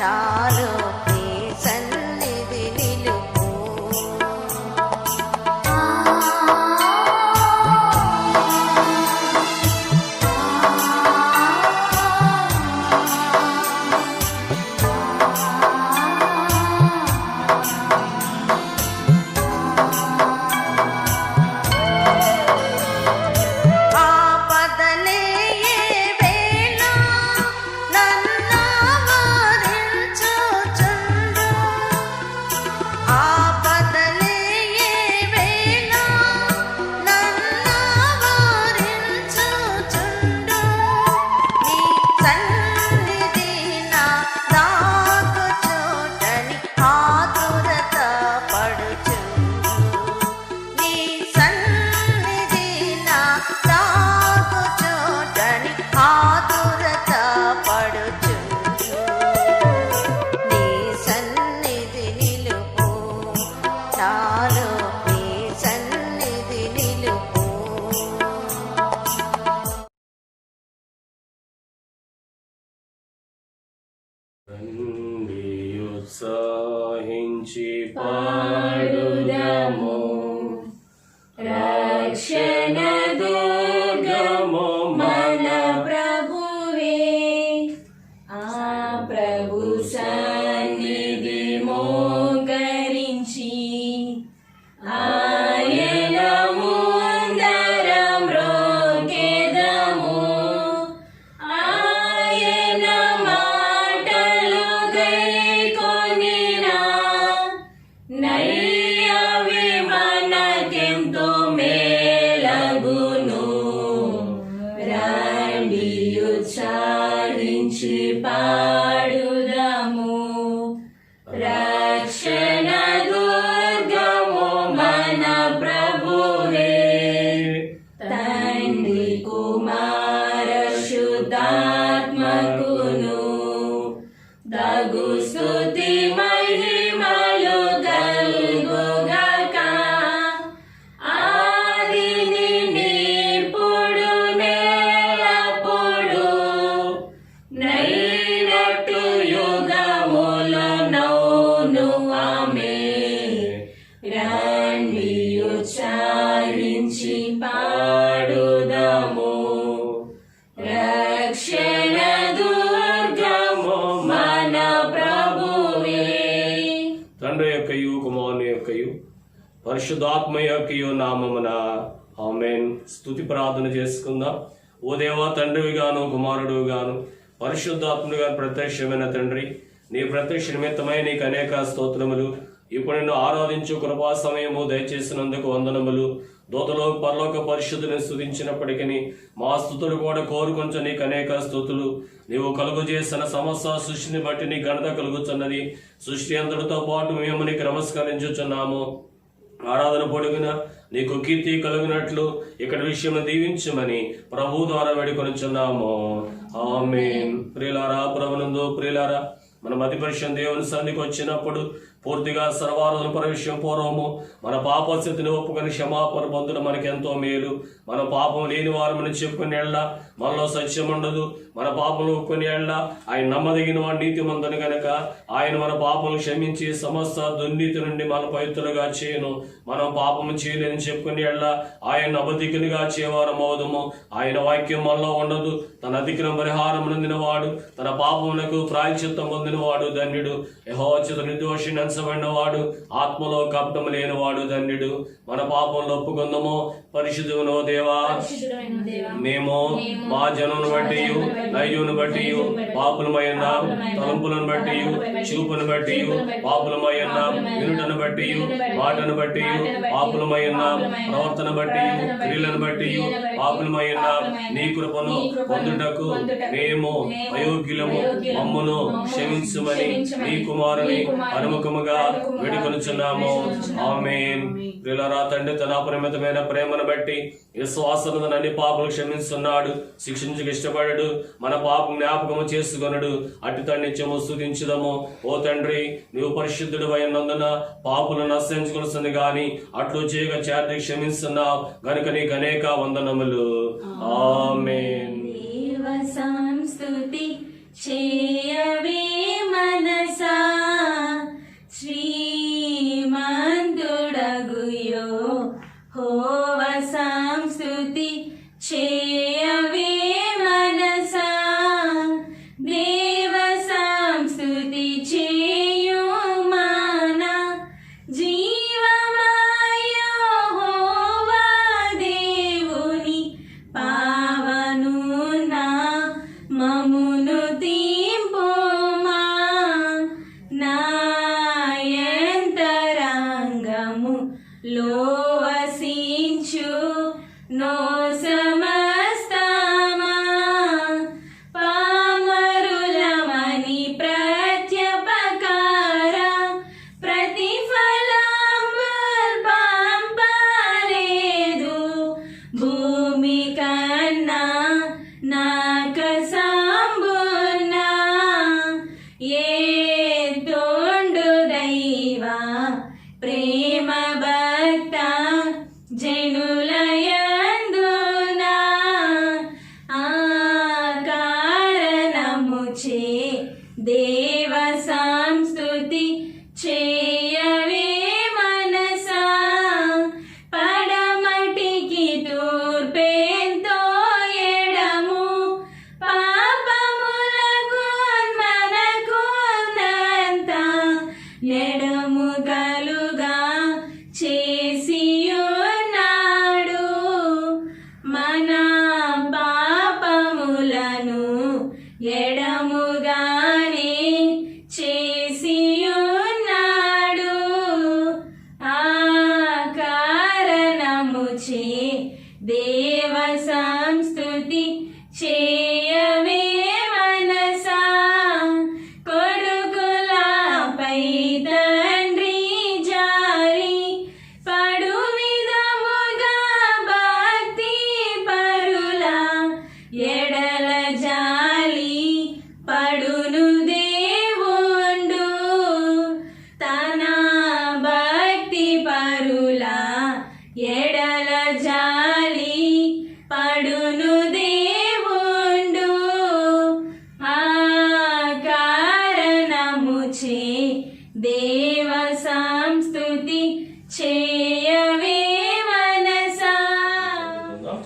నాలో నీ సన్నిధి నిలుపు. ఉత్సాహించి పాడుదము, రక్షణ దుర్గము మన ప్రభువే. ఆ ప్రభు సన్నిధి మోకరించి ఆయన ముందరం మ్రోకెదము. ఆయన మాటలు గైకొనినా నయ్యవి మనకెంతో మేలగును. రండి ఉత్సాహించి పాడుదము, రక్షణ దుర్గము మన ప్రభువే. తండ్రి కుమార శుద్ధాత్మకును దగు స్తుతి మహిమలు గల్గుగాక. ఆదిని నిప్పుడు నేలప్పుడు నైనట్టు యుగములో నౌను ఆమేన్. రండి ఉత్సాహించి పాడుదము, రక్షణ దుర్గము మన ప్రభువే. తండ్రి యొక్కయు కుమారుని యొక్కయు పరిశుద్ధాత్మ యొక్కయు నామమున ఆమేన్. స్తుతి ప్రార్థన చేసుకుందాం. ఓ దేవా, తండ్రివి గాను కుమారుడు గాను పరిశుద్ధాత్ముడుగా ప్రత్యక్షమైన తండ్రి, నీ ప్రత్యక్ష నిమిత్తమై నీకు అనేక స్తోత్రములు. ఇప్పుడు నిన్ను ఆరాధించు కృపా సమయము దయచేసినందుకు వందనములు. దూతలో పరలోక పరిశుద్ధిని స్తుతించినప్పటికీ మా స్తుతులు కూడా కోరుకొంచు నీకు అనేక స్తుతులు. నీవు కలుగు చేసిన సమస్త సృష్టిని బట్టి నీ ఘనత కలుగుతున్నది. సృష్టి అంతటితో పాటు మేము నీకు నమస్కరించుచున్నాము. ఆరాధన పొడుగున నీకు కీర్తి కలుగునట్లు ఇక్కడ విషయం దీవించమని ప్రభు ద్వారా వేడుకొనుచున్నాము. ఆమేన్. ప్రియులారా, ప్రభునందు ప్రియులారా, మన మధ్యపరిషం దేవుని సన్నిధికి వచ్చినప్పుడు పూర్తిగా సర్వారాధన ప్రవేశం పూర్వము మన పాపస్థితిని ఒప్పుకొని క్షమాపణ పొందడం మనకెంతో మేలు. మన పాపం లేని వారమని చెప్పుకుని ఎళ్ళ మనలో సత్యం ఉండదు. మన పాపములు ఒప్పుకొని ఎళ్ళ ఆయన నమ్మదగిన వాడు నీతిమంతుని గనక ఆయన మన పాపములు క్షమించి సమస్త దుర్నీతి నుండి మన పవిత్రులుగా చేయను. మనం పాపము చేయలేని చెప్పుకుని ఎళ్ళ ఆయన అబద్ధికునిగా చేయవారం అవుదము. ఆయన వాక్యం మనలో ఉండదు. తన అధిక్రమ పరిహారం పొందినవాడు, తన పాపములకు ప్రాయశ్చిత్తం పొందినవాడు ధన్యుడు. యెహోవా చేత నిర్దోషి వాడు, ఆత్మలో కపటము లేనివాడు ధన్యుడు. మన పాపంలో ఒప్పుకుందాము. పరిశుద్ధునో దేవా, మేము మా జనమును బట్టి నైజమును బట్టి పాపులమై ఉన్నాం. తలంపులను బట్టి చూపును బట్టి పాపులమై ఉన్నాం. వినుటను బట్టి మాటను బట్టి పాపులమై ఉన్నాం. ప్రవర్తన బట్టి క్రియలను బట్టి పాపులమై ఉన్నాం. నీ కృపను పొందుటకు మేము అయోగ్యులము. మమ్మును క్షమించుమని నీ కుమారుని అనుముఖముగా వేడుకొనుచున్నాము. ఆమేన్. ప్రియులారా, తండ్రి తన అపరిమితమైన ప్రేమను బట్టి విశ్వాసముతో అన్ని పాపలు క్షమిస్తున్నాడు. శిక్షించక ఇష్టపడడు. మన పాపం జ్ఞాపకము చేసుకొనడు. అటు తండ్రిత్యము స్తుతించుదము. ఓ తండ్రి, నీవు పరిశుద్ధుడు అయినందున పాపులను నశించుకొనిస్తుంది గాని అట్లు చేయక చేతి క్షమిస్తున్నావు గనుక నీకు అనేక వందనములు. ఆమేన్. సంస్తుతి చేయవే మనసా శ్రీమంతుడగుయో హోవ సంస్తుతి చేయవే మనసా దేవ సంస్తుతి చేయు మన జీవమాయో హోవ దేవుని పావను నా మమును తీంపుమా నాయంతరంగము లోవసించు నో సమస్తమా పామరులమని ప్రత్యపకార ప్రతిఫలంబుల్ పంపలేదు భూమి కన్నా నాక సంబున్నా ఏ తోండు దైవా ప్రేమ భక్త జనులయందునా ఆ కారణముచే దేవ సంస్తుతి చేయవే మనసా పడమటికి తూర్పెంతో ఎడము పాపములకు మనకు నంత ఎడము గలుగా చేసియున్నాడు మన పాపములను ఎడముగానే చేసియున్నాడు ఆ కారణముచే దేవ సంస్తుతి చేయవే మనసా కొడుకులపై తండ్రి జారి పడు విధముగా భక్తి పరుల ఎడల జాలి పడును దేవుండు తన భక్తి పరుల ఎడల జాలి పడును దేవుండు ఆ కారణముచే దేవ సంస్తుతి చేయవే మనసా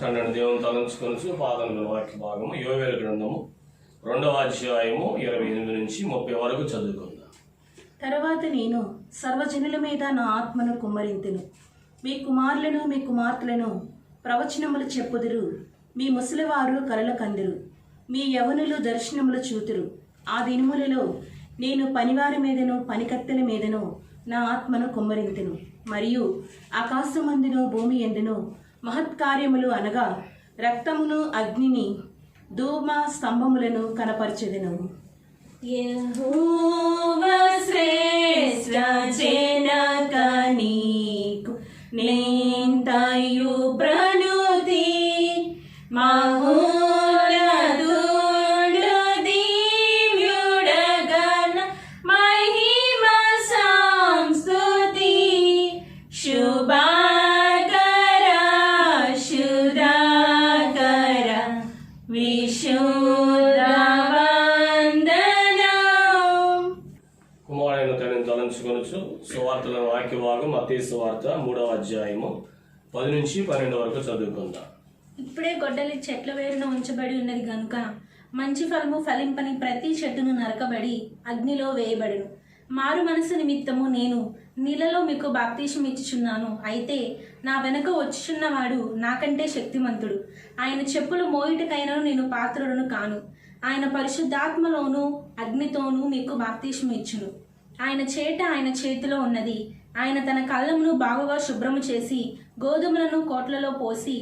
తండ్రి దేవుని తలంచుకొని పాదముల వాక్య భాగము యోవేలు గ్రంథము 2వ అధ్యాయము 28 నుంచి 30 వరకు చదువుకుందాం. తరువాత నేను సర్వజనుల మీద నా ఆత్మను కుమ్మరింతును. మీ కుమారులను మీ కుమార్తెలను ప్రవచనములు చెప్పుదురు. మీ ముసలివారు కలల కందురు. మీ యవనులు దర్శనములు చూతురు. ఆ దినములలో నేను పనివారి మీదను పనికత్తెల మీదను నా ఆత్మను కుమ్మరింతును. మరియు ఆకాశమందును భూమి ఎందును మహత్కార్యములు అనగా రక్తమును అగ్నిని ధూమ స్తంభములను కనపరచెదను. యెహోవా శ్రేష్ఠ జనక నీకు నేంతయు ప్రణుతి మహోన్నతుడు దివ్యుడగన మహిమ సంస్తుతి శుభకర శుద్ధకర విశుద్ధ వందనం. కుమారుడైన తండ్రిని తలంచుకొనుచు సువార్తల వాక్య భాగం మత్తయి సువార్త 3వ అధ్యాయము 10 నుంచి 12 వరకు చదువుకుందాం. ఇప్పుడే గొడ్డలి చెట్ల వేరున ఉంచబడి ఉన్నది గనుక మంచి ఫలము ఫలింపని ప్రతి చెట్టును నరకబడి అగ్నిలో వేయబడును. మారు మనసు నిమిత్తము నేను నీళ్ళలో మీకు బాప్తీసం ఇచ్చుచున్నాను. అయితే నా వెనుక వచ్చుచున్నవాడు నాకంటే శక్తిమంతుడు. ఆయన చెప్పులు మోయుటకైనను నేను పాత్రుడను కాను. ఆయన పరిశుద్ధాత్మలోను అగ్నితోనూ మీకు బాప్తీసం ఇచ్చును. ఆయన చేట ఆయన చేతిలో ఉన్నది. ఆయన తన కళ్ళమును బాగుగా శుభ్రము చేసి గోధుమలను కోట్లలో పోసి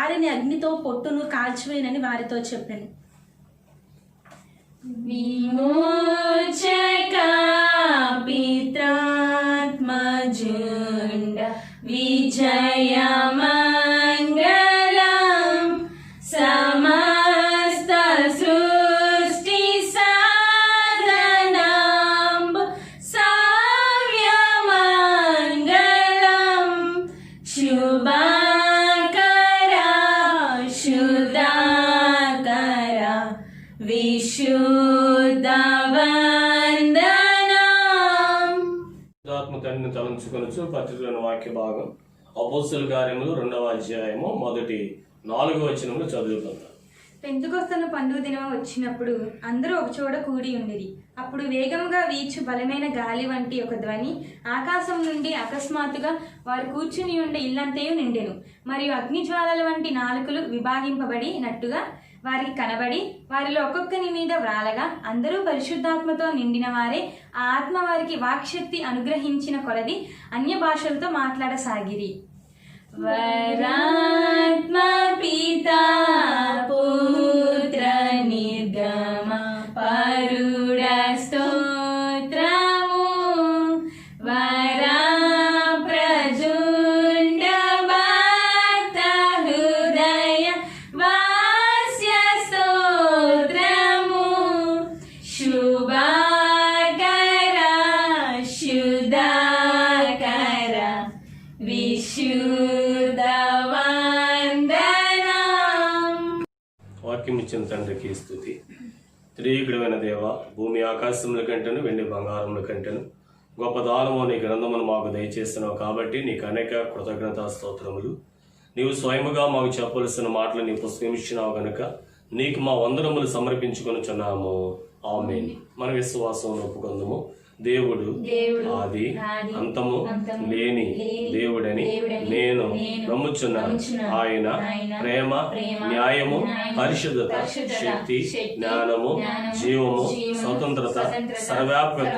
ఆరిని అగ్నితో పొట్టును కాల్చివేయనని వారితో చెప్పాను. విమోచక పిత్రాత్మజుండ విజయమంగళం సమస్త సృష్టి సాధనం సవ్యమంగళం శుభకర శుద్ధకర విశుద్ధ వందనం. పరిశుద్ధాత్మ తండ్రిని తలంచుకొనొచ్చు పత్రికలోని వాక్య భాగం అపోస్తలుల కార్యములు 2వ అధ్యాయము 1-4 వచనములు చదువుకుందాం. పెంతుకొస్తను పండుగ దినం వచ్చినప్పుడు అందరూ ఒకచోట కూడి ఉండిరి. అప్పుడు వేగముగా వీచు బలమైన గాలి వంటి ఒక ధ్వని ఆకాశం నుండి అకస్మాత్తుగా వారు కూర్చుని ఉండే ఇల్లంతయు నిండెను. మరియు అగ్నిజ్వాలల వంటి నాలుకలు విభాగింపబడి నట్టుగా వారికి కనబడి వారిలో ఒక్కొక్కని మీద వ్రాలగా అందరూ పరిశుద్ధాత్మతో నిండిన వారే ఆ ఆత్మ వారికి వాక్శక్తి అనుగ్రహించిన కొలది అన్య భాషలతో మాట్లాడసాగిరి. వరాత్మ పితా పుత్ర నిర్గమ పరుడ స్తోత్రము వరా ప్రజుండ భక్త హృదయ వాస్య స్తోత్రము శుభకర శుద్ధకర వాక్యం ఇచ్చిన తండ్రికి స్తుతి. త్రియేకుడైన దేవ, భూమి ఆకాశముల కంటేను వెండి బంగారముల కంటేను గొప్ప దానము నీ గ్రంథమును మాకు దయచేస్తున్నావు కాబట్టి నీకు అనేక కృతజ్ఞతా స్తోత్రములు. నీవు స్వయముగా మాకు చెప్పవలసిన మాటలు నీ పుస్తకం ఇచ్చినావు గనుక నీకు మా వందనములు సమర్పించుకొనుచున్నాము. ఆమేన్. మన విశ్వాసం ఒప్పుకొందుము. దేవుడు ఆది అంతము లేని దేవుడని నేను నమ్ముచున్నాను. ఆయన ప్రేమ, న్యాయము, పరిశుద్ధత, శక్తి, జ్ఞానము, జీవము, స్వతంత్రత, సర్వవ్యాపకత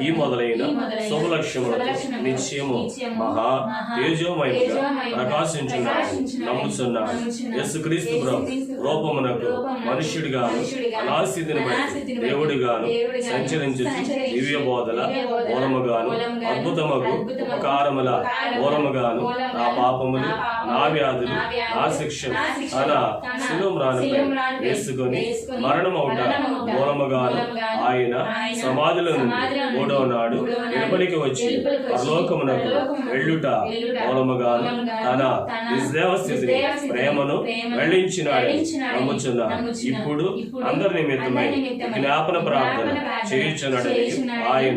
ఈ మొదలైన శుభలక్ష్యములతో నిత్యము మహా తేజోమయముగా ప్రకాశించున్నాను నమ్ముచున్నాను. యేసుక్రీస్తు ప్రభు రూపమునకు మనుష్యుడిగాను అనాస్థితిని బట్టి దేవుడిగాను సంచరించు దివ్య బోధల మూలముగాను అద్భుతముగు ఉపకారముల మూలముగాను నా పాపములు, నా వ్యాధులు, నా శిక్షలు అలా శిలువమ్రానుపై వేసుకొని మరణమౌట మూలముగాను ఆయన సమాధిలో నుండి 3వ నాడు వెలుపలికి వచ్చి పరలోకమునకు వెళ్ళుట మూలముగాను తన నిజదేవ స్థితిని ప్రేమను వెళ్లించినాడని నమ్ముచున్నాను. ఇప్పుడు అందరి నిమిత్తమై జ్ఞాపన ప్రార్థన చేయుచున్నాడని ఆయన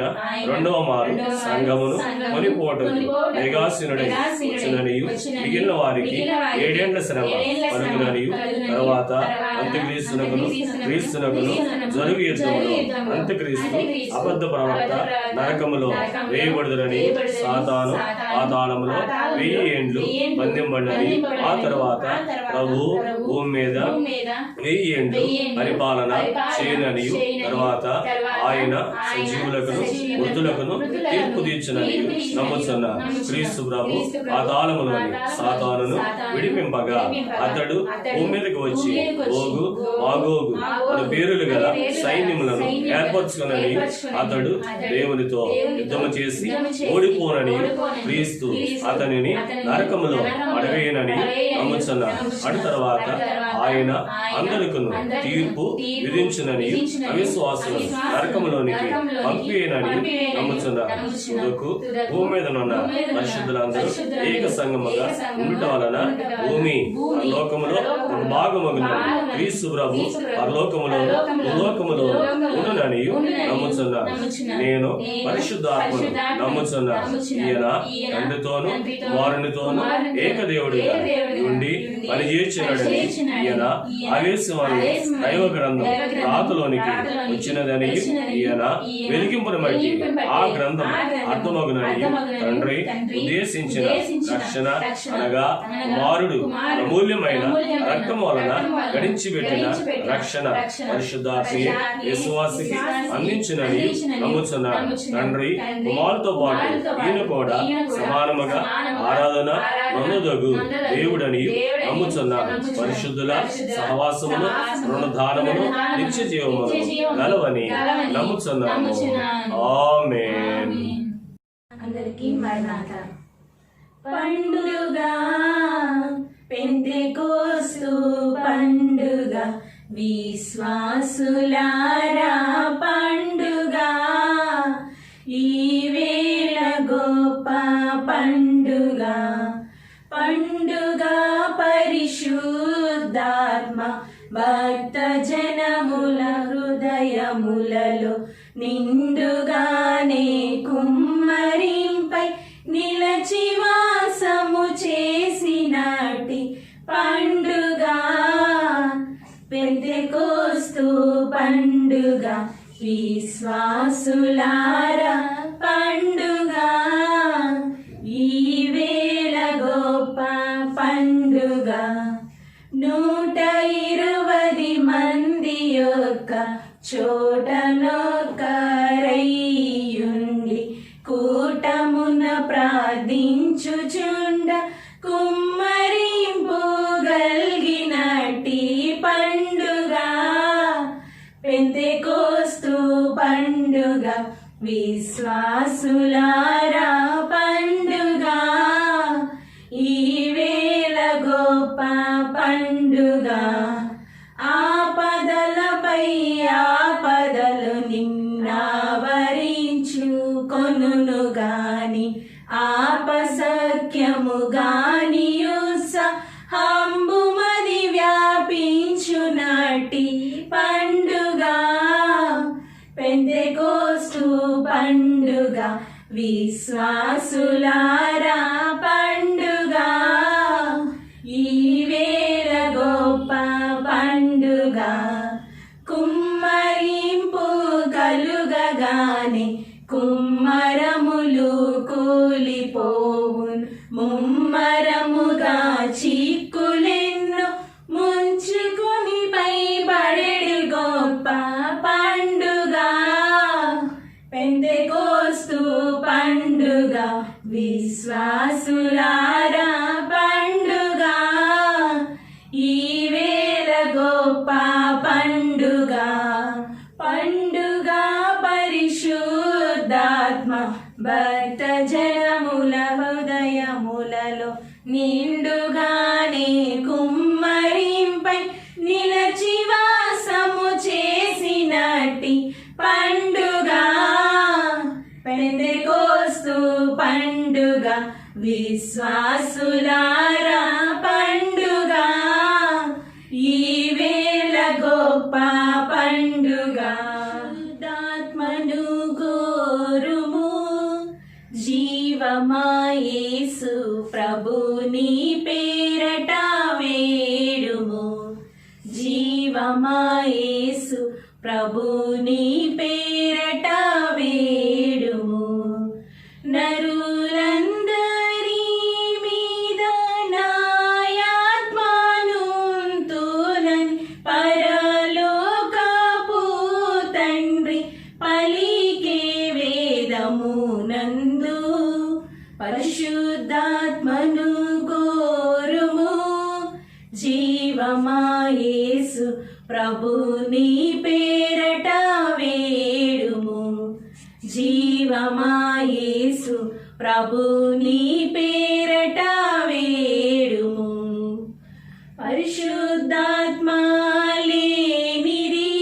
2వ మారు సంఘమును కొనిపోవటం నిగాసినుడై వచ్చిననియు మిగిలిన వారికి 7 ఏండ్ల శ్రమ పరుగుననియు తర్వాత అంత్యక్రీస్తునకును క్రీస్తునకును జరుగు యుద్ధములో అంత్యక్రీస్తు అబద్ధ ప్రవక్త నరకములో వేయబడుదరని సాతాను పాతాళములో 1000 ఏండ్లు బంధింపబడినని ఆ తర్వాత ప్రభు భూమి మీద 1000 ఏండ్లు పరిపాలన చేయననియు తర్వాత ఆయన సజీవులకును మృతులకును తీర్పు తీర్చునని నమ్ముచున్నాను. క్రీస్తు ప్రభు పాతాళములోని సాతానును విడిపింపగా అతడు భూమి మీదకి వచ్చి గోగు మాగోగు అను పేరులు గల సైన్యములను ఏర్పరచుకునని అతడు దేవునితో యుద్ధము చేసి ఓడిపోనని క్రీస్తు అతనిని నరకములో పడవేయనని నమ్ముచున్నాను. అటు తర్వాత ఆయన అందరికును తీర్పు విధించునని అవిశ్వాసులు నరకములోనికి పంపేయనని నమ్ముచున్నాను. తుదకు భూమి మీద ఉన్న పరిశుద్ధులందరూ ఏక సంగముగా ఉండటం వలన భూమి పరలోకములో భాగమగునని క్రీస్తు ప్రభు పరలోకములో భూలోకములో ఉండునని నమ్ముచున్నాను. నేను పరిశుద్ధాత్మను నమ్ముచున్నాను. ఈయన తండ్రితోను కుమారునితోను ఏకదేవుడిగా ఉండి పనిచేయుచున్నాడని ఈయన ఆవేశవాణి దైవ గ్రంథం రాతలోనికి వచ్చినదని ఈయన వెలిగింపును బట్టి ఆ గ్రంథం అర్థమగునని తండ్రి ఉద్దేశించిన రక్షణ అనగా కుమారుడు అమూల్యమైన రక్తము వలన గడించి పెట్టిన రక్షణ పరిశుద్ధాత్మ విశ్వాసికి అందించునని నమ్ముచున్నాను. తండ్రి కుమారుతో పాటు ఈయన కూడా సమానముగా ఆరాధన నొందదగు దేవుడని నమ్ముచున్నాను. పరిశుద్ధుల సహవాసమును రుణదానమును నిత్య జీవమును గలవని నమ్ముచున్నాము. ఆమేన్. అందరికీ మరణాత. పండుగ పెంతెకోస్తు పండుగ విశ్వాసులారా పండుగ ఈ వేళ గొప్ప పండుగ పండుగ పరిశుద్ధాత్మ భక్త జనముల హృదయములలో నిండుగానే కుమ్మరింప విశ్వాసులారా పండుగ, ఈ వేళ గొప్ప పండుగ. 120 మంది యొక్క చోటనొక్కరయ్యుండి కూటమున ప్రార్థించుచుండ కుమ్మరింపు గల్గినట్టి పండుగ పెంతెకోస్తు పండుగ. విశ్వాసులారా పండుగ, ఈ వేళ గొప్ప పండుగ. ఆపదలపై ఆపదలు నిన్నావరించుకొనును గాని, ఆపసఖ్యము గాని ఉత్సాహంబుమది వ్యాపించునట్టి పండుగ పెంతెకోస్తు పండుగ. విశ్వాసులారా పండుగ, ఈ వేళ గొప్ప పండుగ. కుమ్మరింపు కలుగగానే కుమ్మరములు కూలిపోవును, ముమ్మరముగా చిక్కులెన్నో ముంచుకొని పైబడెడు గొప్ప పండుగ పెంతెకోస్తు పండుగ. విశ్వాసులారా పండుగ, ఈ వేళ గొప్ప పండుగ. పండుగ పరిశుద్ధాత్మ భక్త జనముల హృదయములలో నిండుగానే కుమ్మరింపై నిలచి వాసము చేసినట్టి పండుగ పెంతెకోస్తు పండుగ. విశ్వాసులారా పండుగ, ఈ వేళ గొప్ప పండుగ. శుద్ధాత్మను కోరుము, జీవమా యేసు ప్రభుని పేరట వేడుము. జీవమా యేసు ప్రభుని పేరట వేడుము. నరులందరి మీద నాయాత్మనుంతునని పరలోకపు తండ్రి పలికే వేదమునందు. పరిశుద్ధాత్మను కోరుము, జీవమా యేసు ప్రభుని పేరట వేడుము. జీవమా యేసు ప్రభుని పేరట వేడుము. పరిశుద్ధాత్మ లేనిది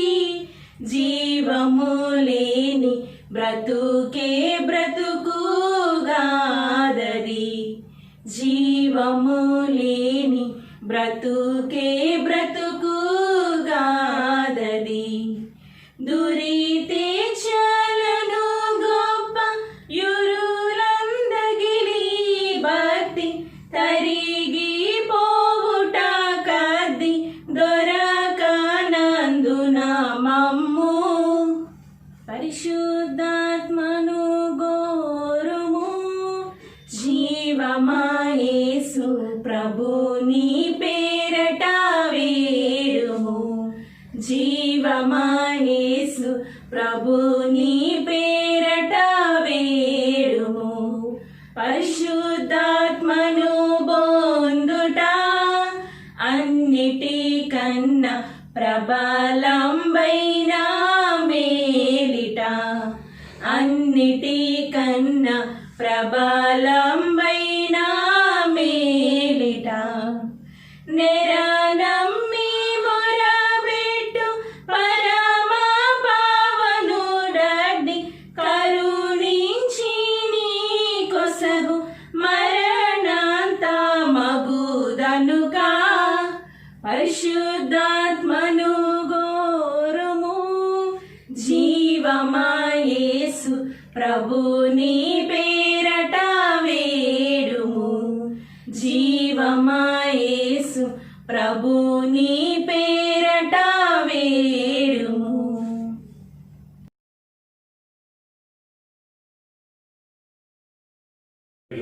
జీవము లేని బ్రతుకే బ్రతుకుగాదది. జీవము లేని బ్రతుకే బ్రతుకుగాదది. దురితే చలను గొప్ప యురులందగిలి భక్తి తరిగి పోవుట కద్ది దొరకనందున మమ్ము. పరిశుద్ధాత్మను గోరుము, జీవమా యేసు ప్రభుని పేరట వేడుము. జీవమా యేసు ప్రభుని పేరట వేడుము. పరిశుద్ధాత్మను బొందుట అన్నిటికన్నా ప్రబలంబైన మేలిట. అన్నిటికన్నా ప్రబలంబైన మేలిట. నెరనమ్మి మొరబెట్టు పరమ పావనుడడ్డి కరుణించి నీ కొసగు మరణాంత మగుదనుక. పరిశుద్ధాత్మను గోరుము, జీవమా యేసు ప్రభుని పేరట వేడుము. జీవమా యేసు ప్రభుని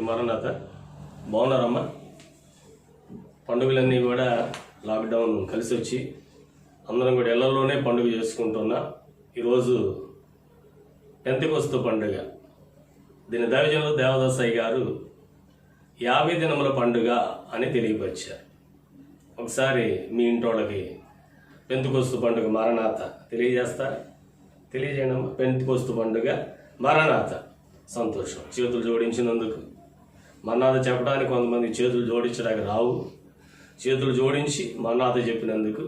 మరణాత బాగున్నారమ్మా? పండుగలన్నీ కూడా లాక్డౌన్ కలిసి వచ్చి అందరం కూడా ఇళ్లలోనే పండుగ చేసుకుంటున్నా. ఈరోజు పెంతెకొస్తు పండుగ. దీని దైవజనులు దేవదాసయ్య గారు 50 దినముల పండుగ అని తెలియపరిచారు. ఒకసారి మీ ఇంటోళ్ళకి పెంతెకొస్తు పండుగ మరణాత తెలియజేయండి అమ్మా. పెంతెకొస్తు పండుగ మరణాత. సంతోషం. చేతులు జోడించినందుకు. మన్నాథ చెప్పడానికి కొంతమంది చేతులు జోడించడానికి రావు. చేతులు జోడించి మన్నాథ చెప్పినందుకు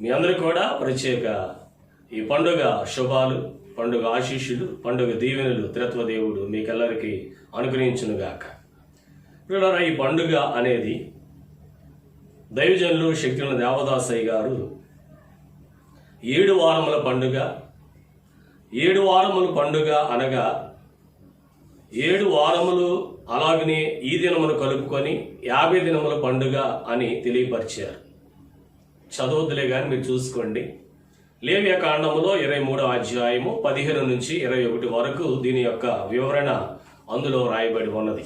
మీ అందరికీ కూడా ప్రత్యేక ఈ పండుగ శుభాలు, పండుగ ఆశీస్సులు, పండుగ దీవెనలు త్రిత్వదేవుడు మీకెల్లరికీ అనుగ్రహించునుగాక. పిల్లరా, ఈ పండుగ అనేది దైవజనులు శక్తుల దేవదాసయ్య గారు 7 వారముల పండుగ. 7 వారముల పండుగ అనగా 7 వారములు అలాగనే ఈ దినమును కలుపుకొని 50 దినముల పండుగ అని తెలియపరిచారు. చదవద్దులే కానీ మీరు చూసుకోండి. లేవియ కాండములో 23వ అధ్యాయము 15 నుంచి 21 వరకు దీని యొక్క వివరణ అందులో రాయబడి ఉన్నది.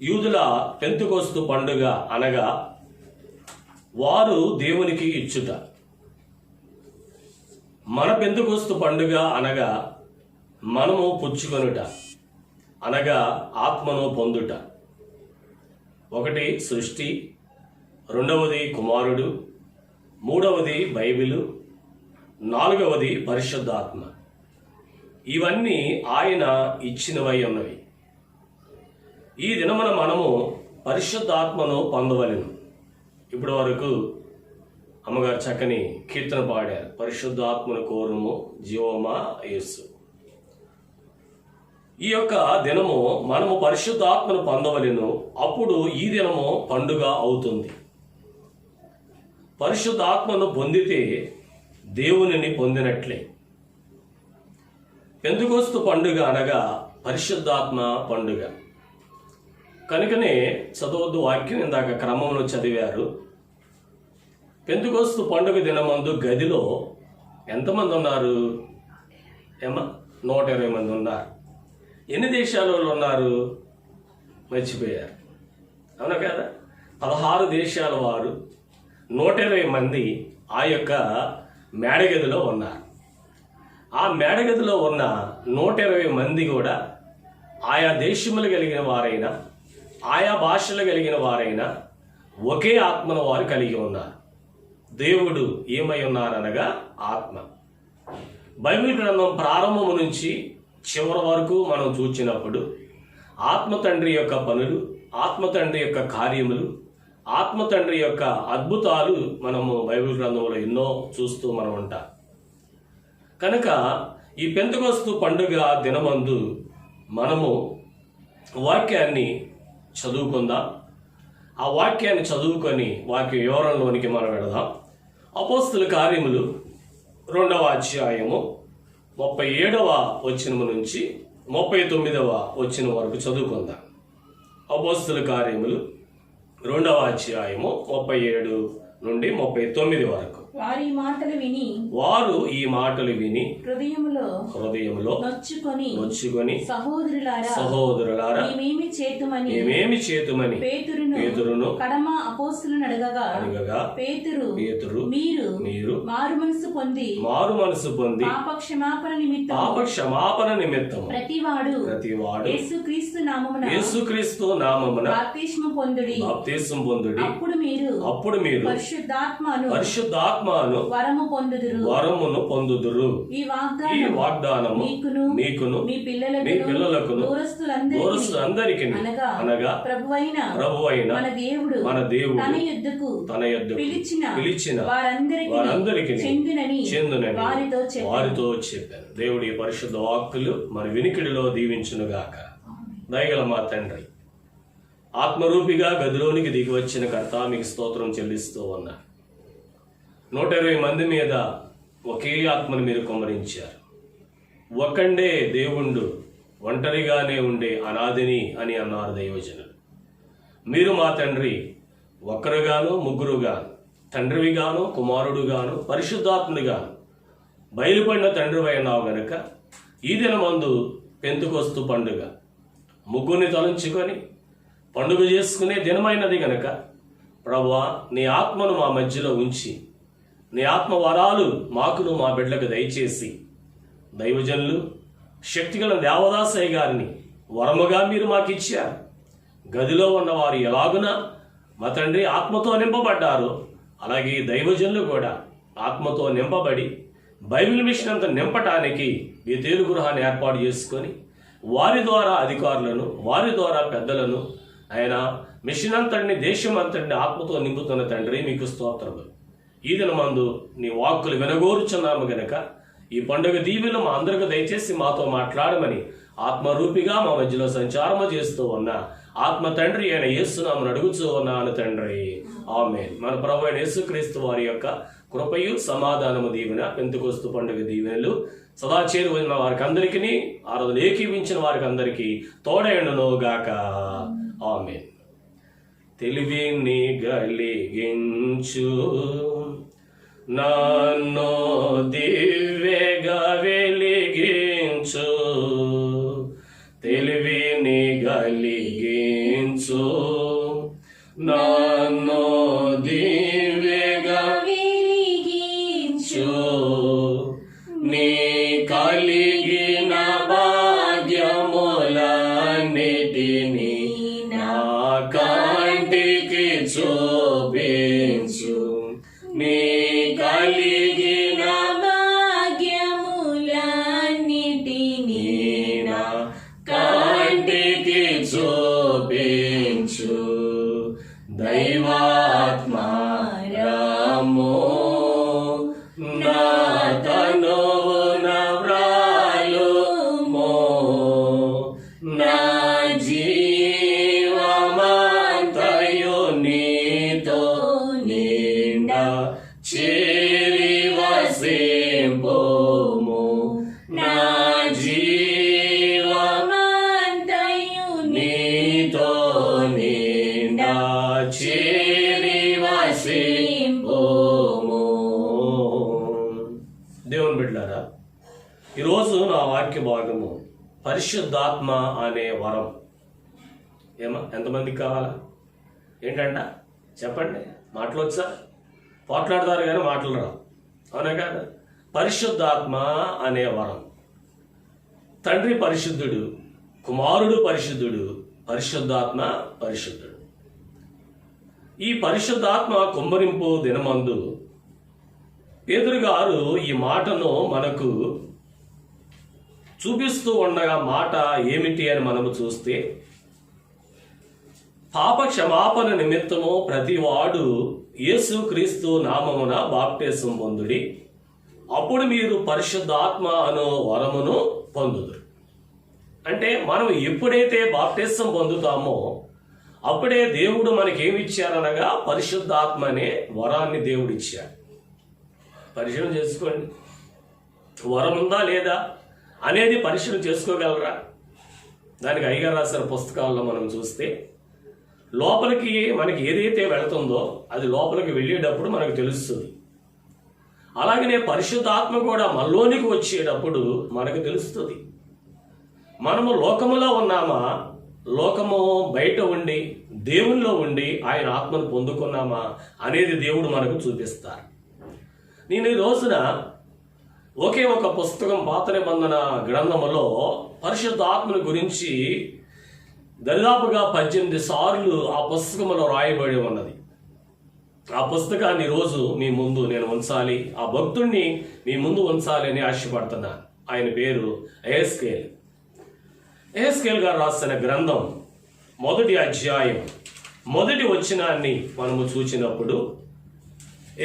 యూదుల పెంతెకొస్తు పండుగ అనగా వారు దేవునికి ఇచ్చుట. మన పెంతెకొస్తు పండుగ అనగా మనము పుచ్చుకొనుట, అనగా ఆత్మను పొందుట. ఒకటి సృష్టి, రెండవది కుమారుడు, మూడవది బైబిలు, నాలుగవది పరిశుద్ధాత్మ. ఇవన్నీ ఆయన ఇచ్చినవై ఉన్నవి. ఈ దినమున మనము పరిశుద్ధాత్మను పొందవలెను. ఇప్పటి వరకు అమ్మగారు చక్కని కీర్తన పాడారు. పరిశుద్ధాత్మను కోరుము జీవమా యేసు. ఈ యొక్క దినము మనము పరిశుద్ధాత్మను పొందవలెను. అప్పుడు ఈ దినము పండుగ అవుతుంది. పరిశుద్ధాత్మను పొందితే దేవునిని పొందినట్లే. పెంతెకొస్తు పండుగ అనగా పరిశుద్ధాత్మ పండుగ. కనుకనే చదవద్దు వాక్యం ఇందాక క్రమంలో చదివారు. పెంతెకొస్తు పండుగ దినమందు గదిలో ఎంతమంది ఉన్నారు? 120 మంది ఉన్నారు. ఎన్ని దేశాలలో ఉన్నారు? మర్చిపోయారు. అవునా కదా? 16 దేశాల వారు 120 మంది ఆ యొక్క మేడగదిలో ఉన్నారు. ఆ మేడగదిలో ఉన్న 120 మంది కూడా ఆయా దేశములు కలిగిన వారైనా, ఆయా భాషలు కలిగిన వారైనా ఒకే ఆత్మను వారు కలిగి ఉన్నారు. దేవుడు ఏమై ఉన్నారనగా ఆత్మ. బైబిల్ గ్రంథం ప్రారంభము నుంచి చివరి వరకు మనం చూచినప్పుడు ఆత్మ తండ్రి యొక్క పనులు, ఆత్మ తండ్రి యొక్క కార్యములు, ఆత్మ తండ్రి యొక్క అద్భుతాలు మనము బైబిల్ గ్రంథంలో ఎన్నో చూస్తూ మనం ఉంటాం. కనుక ఈ పెంతెకొస్తు పండుగ దినమందు మనము వాక్యాన్ని చదువుకుందాం. ఆ వాక్యాన్ని చదువుకొని వాక్య వివరంలోనికి మనం వెళదాం. అపోస్తుల కార్యములు 2వ అధ్యాయము 37వ వచనము నుంచి 39వ వచనం వరకు చదువుకుందాం. అపోస్తుల కార్యములు 2వ అధ్యాయము 37 నుండి 39 వరకు. వారు ఈ మాటలు విని హృదయములో నొచ్చుకొని సహోదరులారా మేమేమి చేతుమని పేతురును కడమ అపోస్తలుని అడగగా పేతురు మీరు మారు మనసు పొంది పాప క్షమాపణ నిమిత్తము ప్రతివాడు యేసుక్రీస్తు నామమున బాప్తిస్మం పొందుడి. అప్పుడు మీరు పరిశుద్ధాత్మను వరమును పొందుదురు. ఈ వాగ్దానము మీకును మీ పిల్లలకు దూరస్తులందరికీ అనగా ప్రభువైన మన దేవుడు తన యొద్దకు పిలిచిన వారందరికీ చెందునని వారితో చెప్పారు. దేవుడి పరిశుద్ధ వాక్కులు మన వినికిడిలో దీవించునుగాక. దయగల మా తండ్రి, ఆత్మరూపిగా గదిలోనికి దిగి వచ్చిన కర్త మీకు స్తోత్రం చెల్లిస్తూ ఉన్నా. 120 మంది మీద ఒకే ఆత్మను మీరు కుమ్మరించారు. ఒకండే దేవుండు ఒంటరిగానే ఉండే అనాదిని అని అన్నారు దైవజనులు. మీరు మా తండ్రి ఒక్కరుగాను ముగ్గురుగాను, తండ్రివిగాను కుమారుడుగాను పరిశుద్ధాత్ముడిగాను బయలుపడిన తండ్రివై అన్నావు గనుక ఈ దినమందు పెంతెకొస్తు పండుగ ముగ్గురిని తలంచుకొని పండుగ చేసుకునే దినమైనది గనక ప్రభువా నీ ఆత్మను మా మధ్యలో ఉంచి నీ ఆత్మ వరాలు మాకును మా బిడ్డలకు దయచేసి దైవజనులు శక్తిగల దేవదాసయ్య గారిని వరముగా మీరు మాకు ఇచ్చారు. గదిలో ఉన్నవారు ఎలాగున మా తండ్రి ఆత్మతో నింపబడ్డారు, అలాగే దైవజనులు కూడా ఆత్మతో నింపబడి బైబిల్ మిషన్ అంతా నింపటానికి ఈ తేలు గృహాన్ని ఏర్పాటు చేసుకొని వారి ద్వారా అధికారులను, వారి ద్వారా పెద్దలను ఆయన మిషన్ అంతటిని, దేశం అంతటిని ఆత్మతో నింపుతున్న తండ్రి మీకు స్తోత్రములు. ఈ దినమందు నీ వాక్కులు వినగోరుచున్నాము గనక ఈ పండుగ దీవెన మా అందరికి దయచేసి మాతో మాట్లాడమని ఆత్మరూపిగా మా మధ్యలో సంచారము చేస్తూ ఉన్న ఆత్మ తండ్రి అయిన యేసునామను అడుగుచూ ఉన్నాను తండ్రి, ఆమేన్. మన ప్రభు అయిన యేసుక్రీస్తు వారి యొక్క కృపయు సమాధానము దీవెన, పెంతెకొస్తు పండుగ దీవెనలు సదా చేరువైన వారికి అందరికీ, ఆ రోజు ఏకీవించిన వారికి అందరికీ తోడైండును గాక, ఆమేన్. తెలివిని గలిగించు నన్ను దివ్యగా వెలిగించు, తెలివిని గలిగించు నన్ను దివ్యగా వెలిగించు, నీ కలిగిన భాగ్యములన్నిటినీ నా కంటికి చూపించు, నీ కలిగిన భాగ్యములన్నిటినీ నా కంటికి చూపించు, దైవాత్మ రామో నా తనువున వ్రాలుమో, నా జీవమంతయు నీతో నిండా చేరి వసింపుము, నా జీవమంతయు నీతో నిండా చేరి వసింపుము. దేవుని బిడ్డలారా, ఈరోజు నా వాక్య భాగము పరిశుద్ధాత్మ అనే వరం. ఏమా ఎంతమందికి కావాలా? ఏంటంట చెప్పండి. మాటలొచ్చా? పోట్లాడతారు కానీ మాటలు రావు, అవునా కాదా? పరిశుద్ధాత్మ అనే వరం. తండ్రి పరిశుద్ధుడు, కుమారుడు పరిశుద్ధుడు, పరిశుద్ధాత్మ పరిశుద్ధుడు. ఈ పరిశుద్ధాత్మ కుమ్మరింపు దినమందు పేతురు గారు ఈ మాటను మనకు చూపిస్తూ ఉండగా మాట ఏమిటి అని మనము చూస్తే, పాప క్షమాపణ నిమిత్తము ప్రతివాడు యేసుక్రీస్తు నామమున బాప్టిసం పొందుడి, అప్పుడు మీరు పరిశుద్ధాత్మ అను వరమును పొందుదురు. అంటే మనం ఎప్పుడైతే బాప్టిసం పొందుతామో అప్పుడే దేవుడు మనకేమిచ్చారనగా పరిశుద్ధాత్మ అనే వరాన్ని దేవుడు ఇచ్చాడు. పరిశీలన చేసుకోండి, వరం ఉందా లేదా అనేది పరిశీలన చేసుకోగలరా? దానికి అయ్యగారు రాసిన పుస్తకాల్లో మనం చూస్తే లోపలికి మనకి ఏదైతే వెళుతుందో అది లోపలికి వెళ్ళేటప్పుడు మనకు తెలుస్తుంది. అలాగనే పరిశుద్ధాత్మ కూడా మనలోనికి వచ్చేటప్పుడు మనకు తెలుస్తుంది. మనము లోకములో ఉన్నామా, లోకము బయట ఉండి దేవునిలో ఉండి ఆయన ఆత్మను పొందుకున్నామా అనేది దేవుడు మనకు చూపిస్తారు. నేను ఈ రోజున ఒకే ఒక పుస్తకం పాత నిబంధన గ్రంథములో పరిశుద్ధాత్మను గురించి దాదాపుగా 18 సార్లు ఆ పుస్తకంలో రాయబడి ఉన్నది. ఆ పుస్తకాన్ని రోజు మీ ముందు నేను ఉంచాలి, ఆ భక్తుడిని మీ ముందు ఉంచాలి అని ఆశపడుతున్నాను. ఆయన పేరు ఎహెజ్కేల్. ఎహెజ్కేల్ గారు రాసిన గ్రంథం 1వ అధ్యాయం 1వ వచనాన్ని మనము చూచినప్పుడు,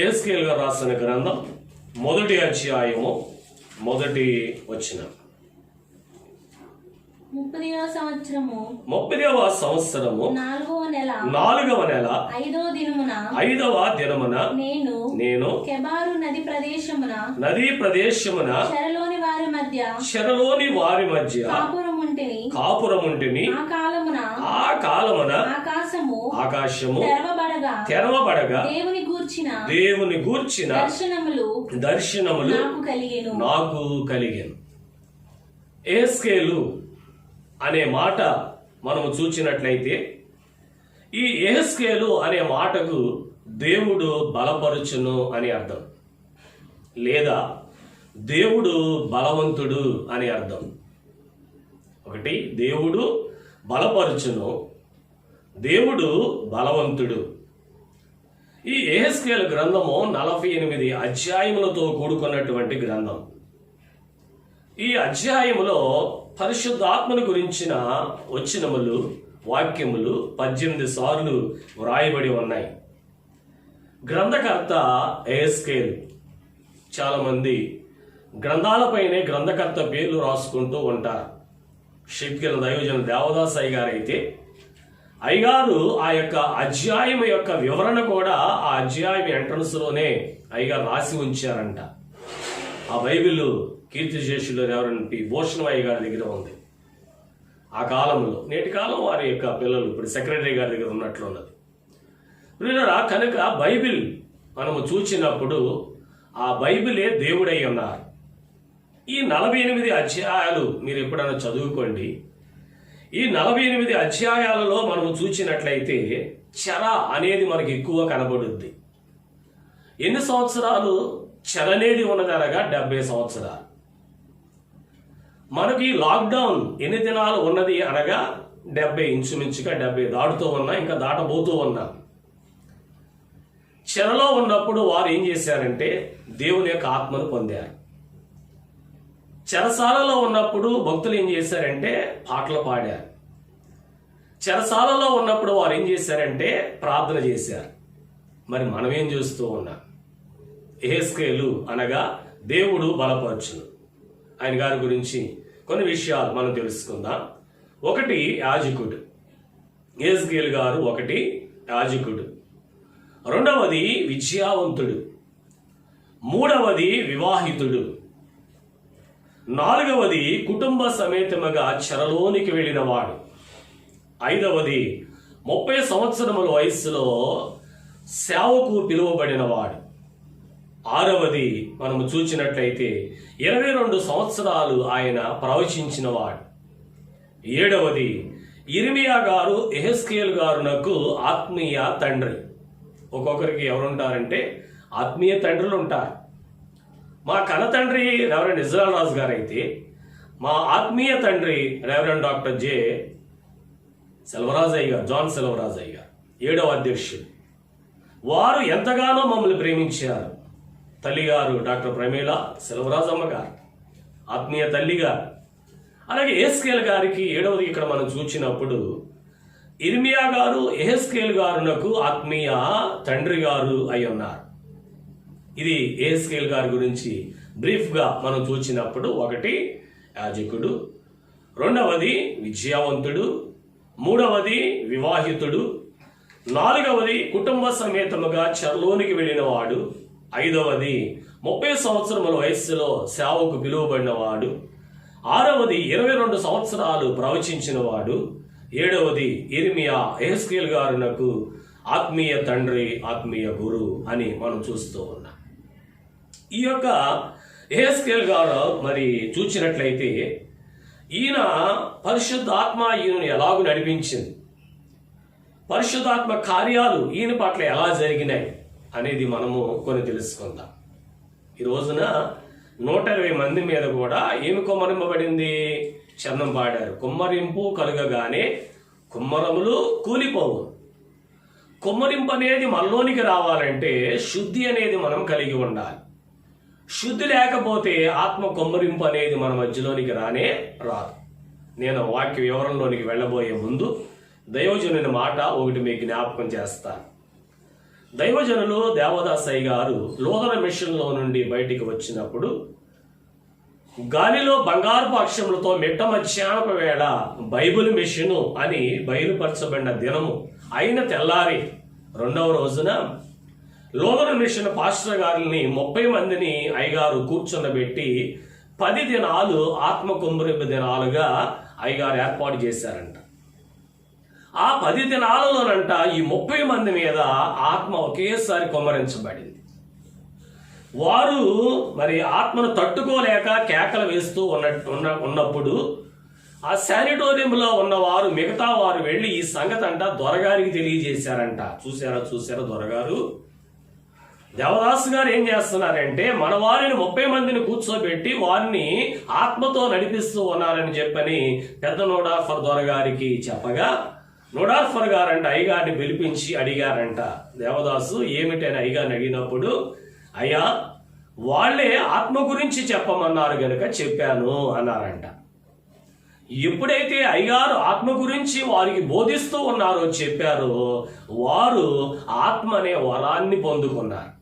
ఎహెజ్కేల్ గారు రాసిన గ్రంథం 1వ అధ్యాయము 1వ వచనం. 30వ సంవత్సరము 30వ సంవత్సరము 4వ నెల 4వ నెల 5వ దినమున 5వ దినమున నేను కెబారు నది ప్రదేశమున చెరలోని వారి మధ్య కాపురముంటిని. ఆ కాలమున ఆకాశము తెరవబడగా దేవుని గూర్చిన దర్శనములు నాకు కలిగెను. ఎహెజ్కేలు అనే మాట మనము చూచినట్లయితే ఈ యెహెజ్కేలు అనే మాటకు దేవుడు బలపరుచును అని అర్థం, లేదా దేవుడు బలవంతుడు అని అర్థం. ఒకటి, దేవుడు బలపరుచును, దేవుడు బలవంతుడు. ఈ యెహెజ్కేలు గ్రంథము 48 అధ్యాయములతో కూడుకున్నటువంటి గ్రంథం. ఈ అధ్యాయములో పరిశుద్ధాత్మను గురించిన వచనములు, వాక్యములు 18 సార్లు వ్రాయబడి ఉన్నాయి. గ్రంథకర్త యెహెజ్కేలు. చాలా మంది గ్రంథాలపైనే గ్రంథకర్త పేర్లు రాసుకుంటూ ఉంటారు. షిట్కెల దైవజన దేవదాస్ అయ్యగారు అయితే అయ్యగారు ఆ యొక్క అధ్యాయం యొక్క వివరణ కూడా ఆ అధ్యాయం ఎంట్రన్స్ లోనే అయ్యగారు రాసి ఉంచారంట. ఆ బైబిల్ కీర్తిశేషులు ఎవరంటే భూషణమయ్య గారి దగ్గర ఉంది. ఆ కాలంలో, నేటి కాలం వారి యొక్క పిల్లలు ఇప్పుడు సెక్రటరీ గారి దగ్గర ఉన్నట్లు ఉన్నది. కనుక బైబిల్ మనము చూచినప్పుడు ఆ బైబిలే దేవుడై ఉన్నారు. ఈ 48 అధ్యాయాలు మీరు ఎప్పుడైనా చదువుకోండి. ఈ 48 అధ్యాయాలలో మనము చూచినట్లయితే చెర అనేది మనకి ఎక్కువ కనబడుద్ది. ఎన్ని సంవత్సరాలు చెర అనేది ఉన్నదనగా 70 సంవత్సరాలు. మనకి లాక్డౌన్ ఎన్ని దినాలు ఉన్నది అనగా 70, ఇంచుమించుగా 70 దాటుతూ ఉన్నా, ఇంకా దాటబోతూ ఉన్నా. చెరలో ఉన్నప్పుడు వారు ఏం చేశారంటే దేవుని యొక్క ఆత్మను పొందారు. చెరసాలలో ఉన్నప్పుడు భక్తులు ఏం చేశారంటే పాటలు పాడారు. చెరసాలలో ఉన్నప్పుడు వారు ఏం చేశారంటే ప్రార్థన చేశారు. మరి మనం ఏం చేస్తూ ఉన్నాం? యెహెజ్కేలు అనగా దేవుడు బలపరచును. ఆయన గారి గురించి కొన్ని విషయాలు మనం తెలుసుకుందాం. ఒకటి, యాజకుడు. యెహెజ్కేలు గారు ఒకటి యాజకుడు. రెండవది విద్యావంతుడు. మూడవది వివాహితుడు. నాలుగవది కుటుంబ సమేతముగా చెరలోనికి వెళ్ళినవాడు. ఐదవది 30 సంవత్సరముల వయస్సులో సేవకు పిలువబడినవాడు. ఆరవది మనము చూచినట్లయితే 22 సంవత్సరాలు ఆయన ప్రవచించినవాడు. ఏడవది యిర్మీయా గారు యెహెజ్కేలు గారునకు ఆత్మీయ తండ్రి. ఒక్కొక్కరికి ఎవరుంటారంటే ఆత్మీయ తండ్రులు ఉంటారు. మా కన్న తండ్రి రెవరెండ్ ఇజ్రాయల్ రాజు గారు అయితే మా ఆత్మీయ తండ్రి రెవరెండ్ డాక్టర్ జె సెల్వరాజయ్య గారు, జాన్ సెల్వరాజయ్య గారు 7వ అధ్యక్షుడు. వారు ఎంతగానో మమ్మల్ని ప్రేమించారు. తల్లిగారు డాక్టర్ ప్రమీల సెల్వరాజమ్మ గారు ఆత్మీయ తల్లిగా. అలాగే యెహెజ్కేలు గారికి 7వది ఇక్కడ మనం చూచినప్పుడు యిర్మీయా గారు యెహెజ్కేలు గారునకు ఆత్మీయ తండ్రి గారు అయి ఉన్నారు. ఇది యెహెజ్కేలు గారి గురించి బ్రీఫ్గా మనం చూచినప్పుడు ఒకటి యాజకుడు, రెండవది విద్యావంతుడు, మూడవది వివాహితుడు, నాలుగవది కుటుంబ సమేతముగా చెరలోనికి వెళ్ళినవాడు, ఐదవది 30 సంవత్సరముల వయస్సులో సేవకు పిలువబడినవాడు, ఆరవది 22 సంవత్సరాలు ప్రవచించినవాడు, ఏడవది యిర్మీయా యెహెజ్కేలు గారునకు ఆత్మీయ తండ్రి, ఆత్మీయ గురు అని మనం చూస్తూ ఉన్నాం. ఈ యొక్క యెహెజ్కేలు గారు మరి చూచినట్లయితే ఈయన పరిశుద్ధాత్మ ఈయనను ఎలాగూ నడిపించింది, పరిశుద్ధాత్మ కార్యాలు ఈయన పట్ల ఎలా జరిగినాయి అనేది మనము కొన్ని తెలుసుకుందాం. ఈ రోజున 120 మంది మీద కూడా ఏమి కుమ్మరింపబడింది? చందం పాడారు. కుమ్మరింపు కలుగగానే కుమ్మరములు కూలిపోవు. కుమ్మరింపు అనేది మనలోనికి రావాలంటే శుద్ధి అనేది మనం కలిగి ఉండాలి. శుద్ధి లేకపోతే ఆత్మ కుమ్మరింపు అనేది మన మధ్యలోనికి రానే రాదు. నేను వాక్య వివరంలోనికి వెళ్ళబోయే ముందు దైవజనుని మాట ఒకటి మీకు జ్ఞాపకం చేస్తాను. దైవజనులు దేవదాసయ్య గారు లోదన మిషన్లో నుండి బయటికి వచ్చినప్పుడు గాలిలో బంగారపు అక్షరములతో మిట్ట మధ్యాహ్నపు వేళ బైబిల్ మిషను అని బయలుపరచబడిన దినము అయిన తెల్లారి 2వ రోజున లోదన మిషన్ పాస్టర్ గారిని 30 మందిని అయ్యగారు కూర్చుండబెట్టి 10 దినాలు ఆత్మ కుమ్మరింపు దినాలుగా అయ్యగారు ఏర్పాటు చేశారంట. ఆ 10 దినాలలోనంట ఈ 30 మంది మీద ఆత్మ ఒకేసారి కుమ్మరించబడింది. వారు మరి ఆత్మను తట్టుకోలేక కేకలు వేస్తూ ఉన్నప్పుడు ఆ శానిటోరియంలో ఉన్నవారు మిగతా వారు వెళ్ళి ఈ సంగతి అంట దొరగారికి తెలియజేశారంట. చూసారా దొరగారు. దేవదాసు గారు ఏం చేస్తున్నారంటే మన వారిని 30 మందిని కూర్చోబెట్టి వారిని ఆత్మతో నడిపిస్తూ ఉన్నారని చెప్పని పెద్ద నోడార్ఫర్ దొరగారికి చెప్పగా, నోడార్ఫర్ గారంట అయ్యగారిని పిలిపించి అడిగారంట. దేవదాసు ఏమిటని అయ్యగారిని అడిగినప్పుడు, అయ్యా వాళ్ళే ఆత్మ గురించి చెప్పమన్నారు గనుక చెప్పాను అన్నారంట. ఎప్పుడైతే అయ్యగారు ఆత్మ గురించి వారికి బోధిస్తూ ఉన్నారో చెప్పారో, వారు ఆత్మ అనే వరాన్ని పొందుకున్నారు.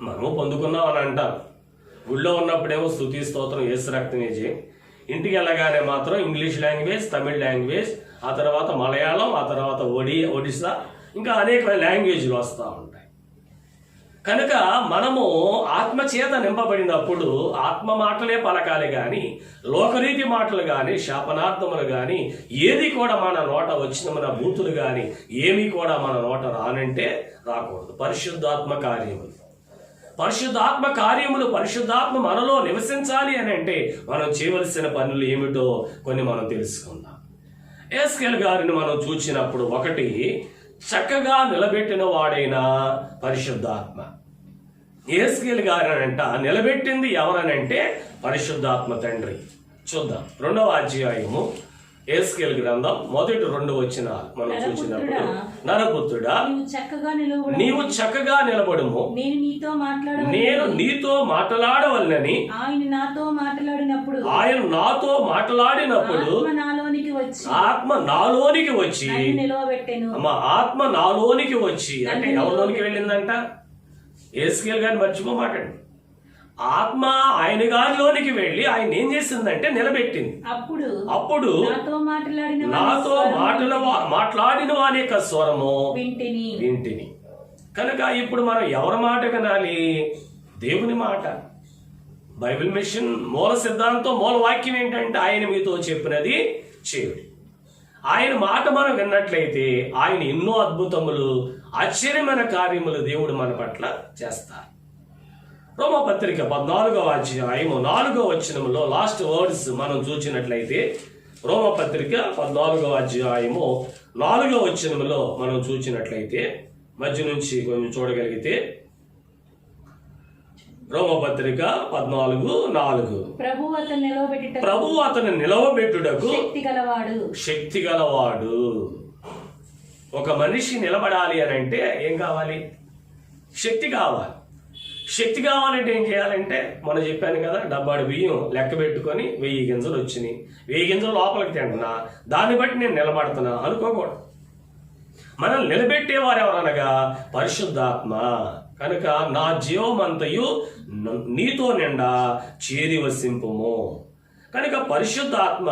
మనము పొందుకున్నాం అని అంటారు. ఊళ్ళో ఉన్నప్పుడేమో స్తుతి స్తోత్రం యేసు రక్తం ఏజే, ఇంటికి వెళ్ళగానే మాత్రం ఇంగ్లీష్ లాంగ్వేజ్, తమిళ్ లాంగ్వేజ్, ఆ తర్వాత మలయాళం, ఆ తర్వాత ఒడిస్సా, ఇంకా అనేక లాంగ్వేజ్లు వస్తూ ఉంటాయి. కనుక మనము ఆత్మ చేత నింపబడినప్పుడు ఆత్మ మాటలే పలకాలి కానీ లోకరీతి మాటలు కానీ శాపనార్థములు కానీ ఏది కూడా మన నోట వచ్చిన మన బూతులు కానీ ఏమీ కూడా మన నోట రానంటే రాకూడదు. పరిశుద్ధాత్మ కార్యములు పరిశుద్ధాత్మ మనలో నివసించాలి అని అంటే మనం చేయవలసిన పనులు ఏమిటో కొన్ని మనం తెలుసుకుందాం. ఎస్కేల్ గారిని మనం చూచినప్పుడు, ఒకటి, చక్కగా నిలబెట్టిన వాడైన పరిశుద్ధాత్మ. ఎస్కేల్ గారినంట నిలబెట్టింది ఎవరనంటే పరిశుద్ధాత్మ తండ్రి. చూద్దాం 2వ అధ్యాయము ఎస్కేల్ గ్రంథం 1-2 వచనాలు మనం చూసినప్పుడు, నరపుత్రుడా నీవు చక్కగా నిలబడుము, నేను నీతో మాట్లాడవలనని ఆయన నాతో మాట్లాడినప్పుడు ఆత్మ నాలోనికి వచ్చి ఆత్మ నాలోనికి వచ్చి అంటే ఎవరిలోనికి వెళ్ళిందంట? ఎస్కేల్ గారిని మర్చిపోమాకండి. ఆత్మ ఆయన గారిలోనికి వెళ్ళి ఆయన ఏం చేసిందంటే నిలబెట్టింది. అప్పుడు నాతో మాట్లాడిన వాని యొక్క స్వరము వింటిని. కనుక ఇప్పుడు మనం ఎవరి మాట వినాలి? దేవుని మాట. బైబిల్ మిషన్ మూల సిద్ధాంతం, మూల వాక్యం ఏంటంటే ఆయన మీతో చెప్పినది చేయుడి. ఆయన మాట మనం విన్నట్లయితే ఆయన ఎన్నో అద్భుతములు, ఆశ్చర్యమైన కార్యములు దేవుడు మన పట్ల చేస్తారు. రోమపత్రిక 14వ అధ్యాయము 4వ వచనములో లాస్ట్ వర్డ్స్ మనం చూసినట్లయితే, రోమపత్రిక 14వ అధ్యాయము 4వ వచనములో మనం చూసినట్లయితే, మధ్య నుంచి కొంచెం చూడగలిగితే, రోమపత్రిక 14:4 ప్రభు అతను నిలవబెట్టుటకు శక్తి గలవాడు. ఒక మనిషి నిలబడాలి అని అంటే ఏం కావాలి? శక్తి కావాలి. శక్తి కావాలంటే ఏం చేయాలంటే, మనం చెప్పాను కదా, 70 బియ్యం లెక్క పెట్టుకొని 1000 గింజలు వచ్చినాయి, 1000 గింజలు లోపలికి తింటున్నా, దాన్ని బట్టి నేను నిలబడుతున్నా అనుకోకూడదు. మనల్ని నిలబెట్టేవారు ఎవరనగా పరిశుద్ధాత్మ. కనుక నా జీవమంతయు నీతో నిండా చేరి వసింపుము. కనుక పరిశుద్ధాత్మ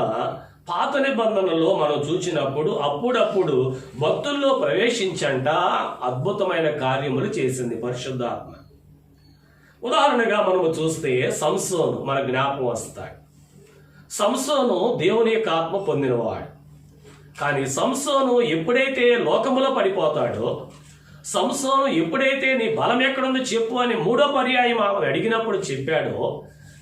పాత నిబంధనలో మనం చూసినప్పుడు అప్పుడప్పుడు భక్తుల్లో ప్రవేశించంట అద్భుతమైన కార్యములు చేసింది పరిశుద్ధాత్మ. ఉదాహరణగా మనము చూస్తే సంసోను మన జ్ఞాపకం వస్తాడు. సంసోను దేవుని యొక్క ఆత్మ పొందినవాడు. కానీ సంసోను ఎప్పుడైతే లోకములో పడిపోతాడో, సంసోను ఎప్పుడైతే నీ బలం ఎక్కడుందో చెప్పు అని 3వ పర్యాయం ఆమె అడిగినప్పుడు చెప్పాడో,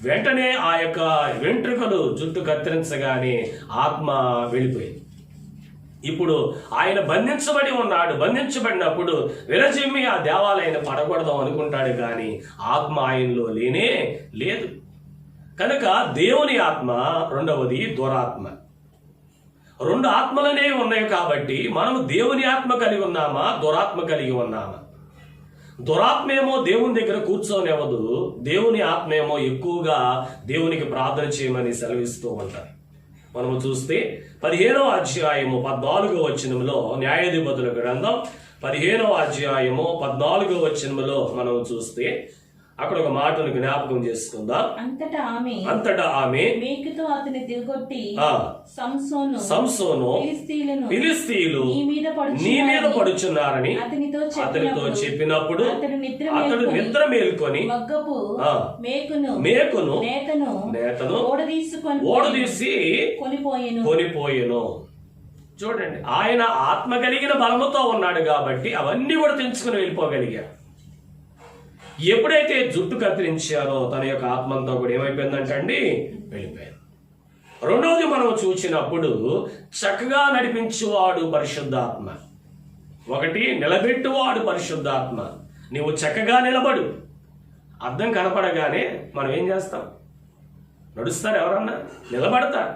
వెంటనే ఆ యొక్క వెంట్రుకలు జుట్టు కత్తిరించగానే ఆత్మ వెళ్ళిపోయింది. ఇప్పుడు ఆయన బంధించబడి ఉన్నాడు. బంధించబడినప్పుడు విరజిమ్మి ఆ దేవాలయాన్ని పడకూడదాం అనుకుంటాడు, కానీ ఆత్మ ఆయనలో లేనే లేదు. కనుక దేవుని ఆత్మ, రెండవది దురాత్మ. 2 ఆత్మలనే ఉన్నాయి కాబట్టి మనము దేవుని ఆత్మ కలిగి ఉన్నామా, దురాత్మ కలిగి ఉన్నామా? దురాత్మేమో దేవుని దగ్గర కూర్చోనివ్వదు, దేవుని ఆత్మేమో ఎక్కువగా దేవునికి ప్రార్థన చేయమని సెలవిస్తూ ఉంటారు. మనము చూస్తే 15వ అధ్యాయము 14వ వచనములో, న్యాయాధిపతుల గ్రంథం 15వ అధ్యాయము 14వ వచనములో మనం చూస్తే అక్కడ ఒక మాటను జ్ఞాపకం చేసుకుందాం. అంతటా ఆమె మేకుతో అతని దిగొట్టి సంసోను ఫిలిష్తీయులు నీ మీద పడుచున్నారని అతనితో చెప్పినప్పుడు అతడు నిద్ర మేల్కొని మేకును నేతను ఓడదీసి కొనిపోయెను. చూడండి, ఆయన ఆత్మ కలిగిన బలముతో ఉన్నాడు కాబట్టి అవన్నీ కూడా తెంచుకుని వెళ్ళిపోగలిగారు. ఎప్పుడైతే జుట్టు కత్తిరించారో తన యొక్క ఆత్మంతో కూడా ఏమైపోయిందంటే అండి వెళ్ళిపోయారు. రెండవది మనం చూసినప్పుడు చక్కగా నడిపించువాడు పరిశుద్ధాత్మ. ఒకటి నిలబెట్టువాడు పరిశుద్ధాత్మ. నీవు చక్కగా నిలబడు. అద్దం కనపడగానే మనం ఏం చేస్తాం? నడుస్తారు ఎవరన్నా? నిలబడతారు.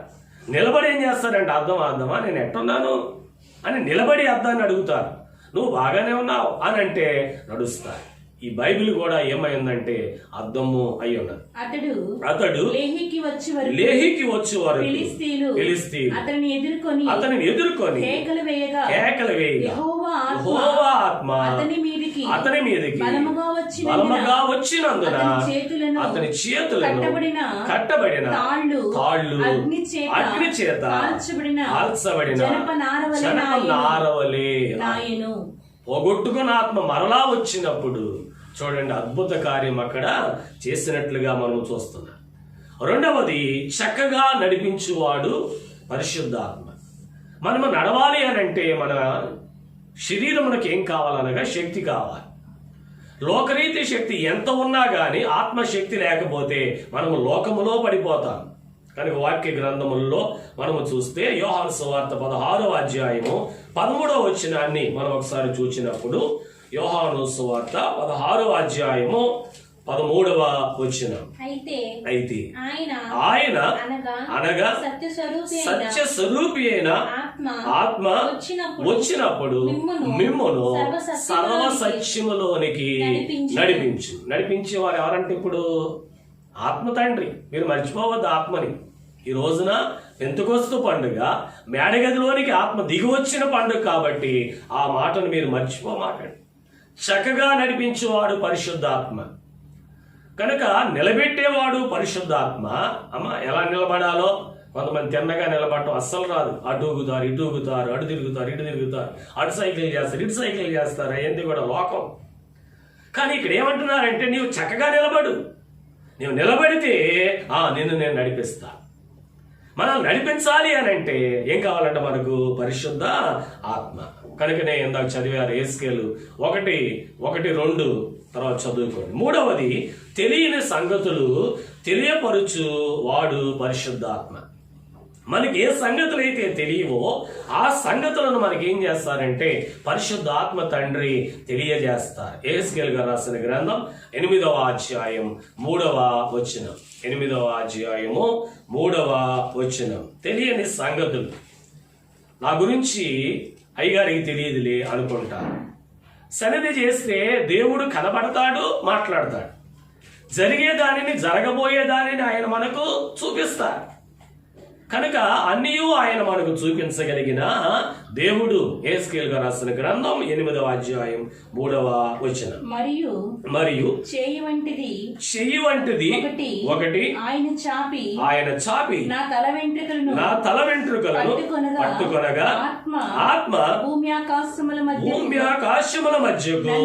నిలబడి ఏం చేస్తారంటే అద్దమా నేను ఎట్టున్నాను అని నిలబడి అద్దాన్ని అడుగుతారు. నువ్వు బాగానే ఉన్నావు అని అంటే నడుస్తారు. ఈ బైబిల్ కూడా ఏమైందంటే అద్దము అయి ఉన్నది. అతడు లేహీకి వచ్చి వారు ఫిలిష్తీయులు అతనిని ఎదుర్కొని కేకలు వేయగా యెహోవా ఆత్మ అతని మీదికి బలముగా వచ్చినందున అతని చేతులను కట్టబడిన తాళ్ళు అగ్ని చేత కాల్చబడిన జనపనారవలే పోగొట్టుకున్న ఆత్మ మరలా వచ్చినప్పుడు చూడండి అద్భుత కార్యం అక్కడ చేసినట్లుగా మనం చూస్తున్నాం. రెండవది చక్కగా నడిపించువాడు పరిశుద్ధాత్మ. మనము నడవాలి అని అంటే మన శరీరమునకు ఏం కావాలనగా శక్తి కావాలి. లోకరీతి శక్తి ఎంత ఉన్నా కానీ ఆత్మశక్తి లేకపోతే మనము లోకములో పడిపోతాం. కనుక వాక్య గ్రంథముల్లో మనము చూస్తే యోహాను సువార్త 16వ అధ్యాయము 13వ వచనాన్ని మనం ఒకసారి చూసినప్పుడు యోహాను సువార్త 16వ అధ్యాయము 13వ వచనం. అయితే ఆయన అనగా సత్య స్వరూపి అయిన ఆత్మ వచ్చినప్పుడు మిమ్మును సర్వ సత్యములోనికి నడిపించు వారు ఎవరంటే ఇప్పుడు ఆత్మ తండ్రి. మీరు మర్చిపోవద్దు ఆత్మని. ఈ రోజున పెంతెకొస్తు పండుగ మేడగదిలోనికి ఆత్మ దిగి వచ్చిన పండుగ కాబట్టి ఆ మాటను మీరు మర్చిపోమాకండి. చక్కగా నడిపించేవాడు పరిశుద్ధాత్మ. కనుక నిలబెట్టేవాడు పరిశుద్ధాత్మ. ఎలా నిలబడాలో కొంతమంది తిన్నగా నిలబడటం అస్సలు రాదు. అటు ఊగుతారు, ఇటు ఊగుతారు, అటు తిరుగుతారు, అటు సైకిల్ చేస్తారు, ఇటు సైకిల్ చేస్తారు. అయ్యింది కూడా లోకం. కానీ ఇక్కడ ఏమంటున్నారంటే నీవు చక్కగా నిలబడు. నీవు నిలబడితే నిన్ను నేను నడిపిస్తా. మనం నడిపించాలి అని అంటే ఏం కావాలంటే మనకు పరిశుద్ధ ఆత్మ. కనుకనే ఇందాక చదివారు ఎహెజ్కేలు 1:2 తర్వాత చదువుకోండి. మూడవది తెలియని సంగతులు తెలియపరుచు వాడు పరిశుద్ధాత్మ. మనకి ఏ సంగతులు అయితే తెలియవో ఆ సంగతులను మనకి ఏం చేస్తారంటే పరిశుద్ధాత్మ తండ్రి తెలియజేస్తారు. ఎహెజ్కేలు గారు రాసిన గ్రంథం 8వ అధ్యాయం 3వ వచనం. 8వ అధ్యాయము 3వ వచనం. తెలియని సంగతులు. నా గురించి అయ్యగారికి తెలియదులే అనుకుంటారు. సన్నిధి చేస్తే దేవుడు కనబడతాడు, మాట్లాడతాడు. జరిగే దానిని జరగబోయే దానిని ఆయన మనకు చూపిస్తాడు. కనుక అన్నీ ఆయన మనకు చూపించగలిగిన దేవుడు. ఎహెజ్కేలు గారు రాసిన గ్రంథం 8వ అధ్యాయం 3వ వచనం. మరియు చెయ్యి వంటిది ఒకటి ఆయన చాపి నా తల వెంట్రుకలను పట్టుకొనగా ఆత్మ భూమి ఆకాశముల మధ్యకు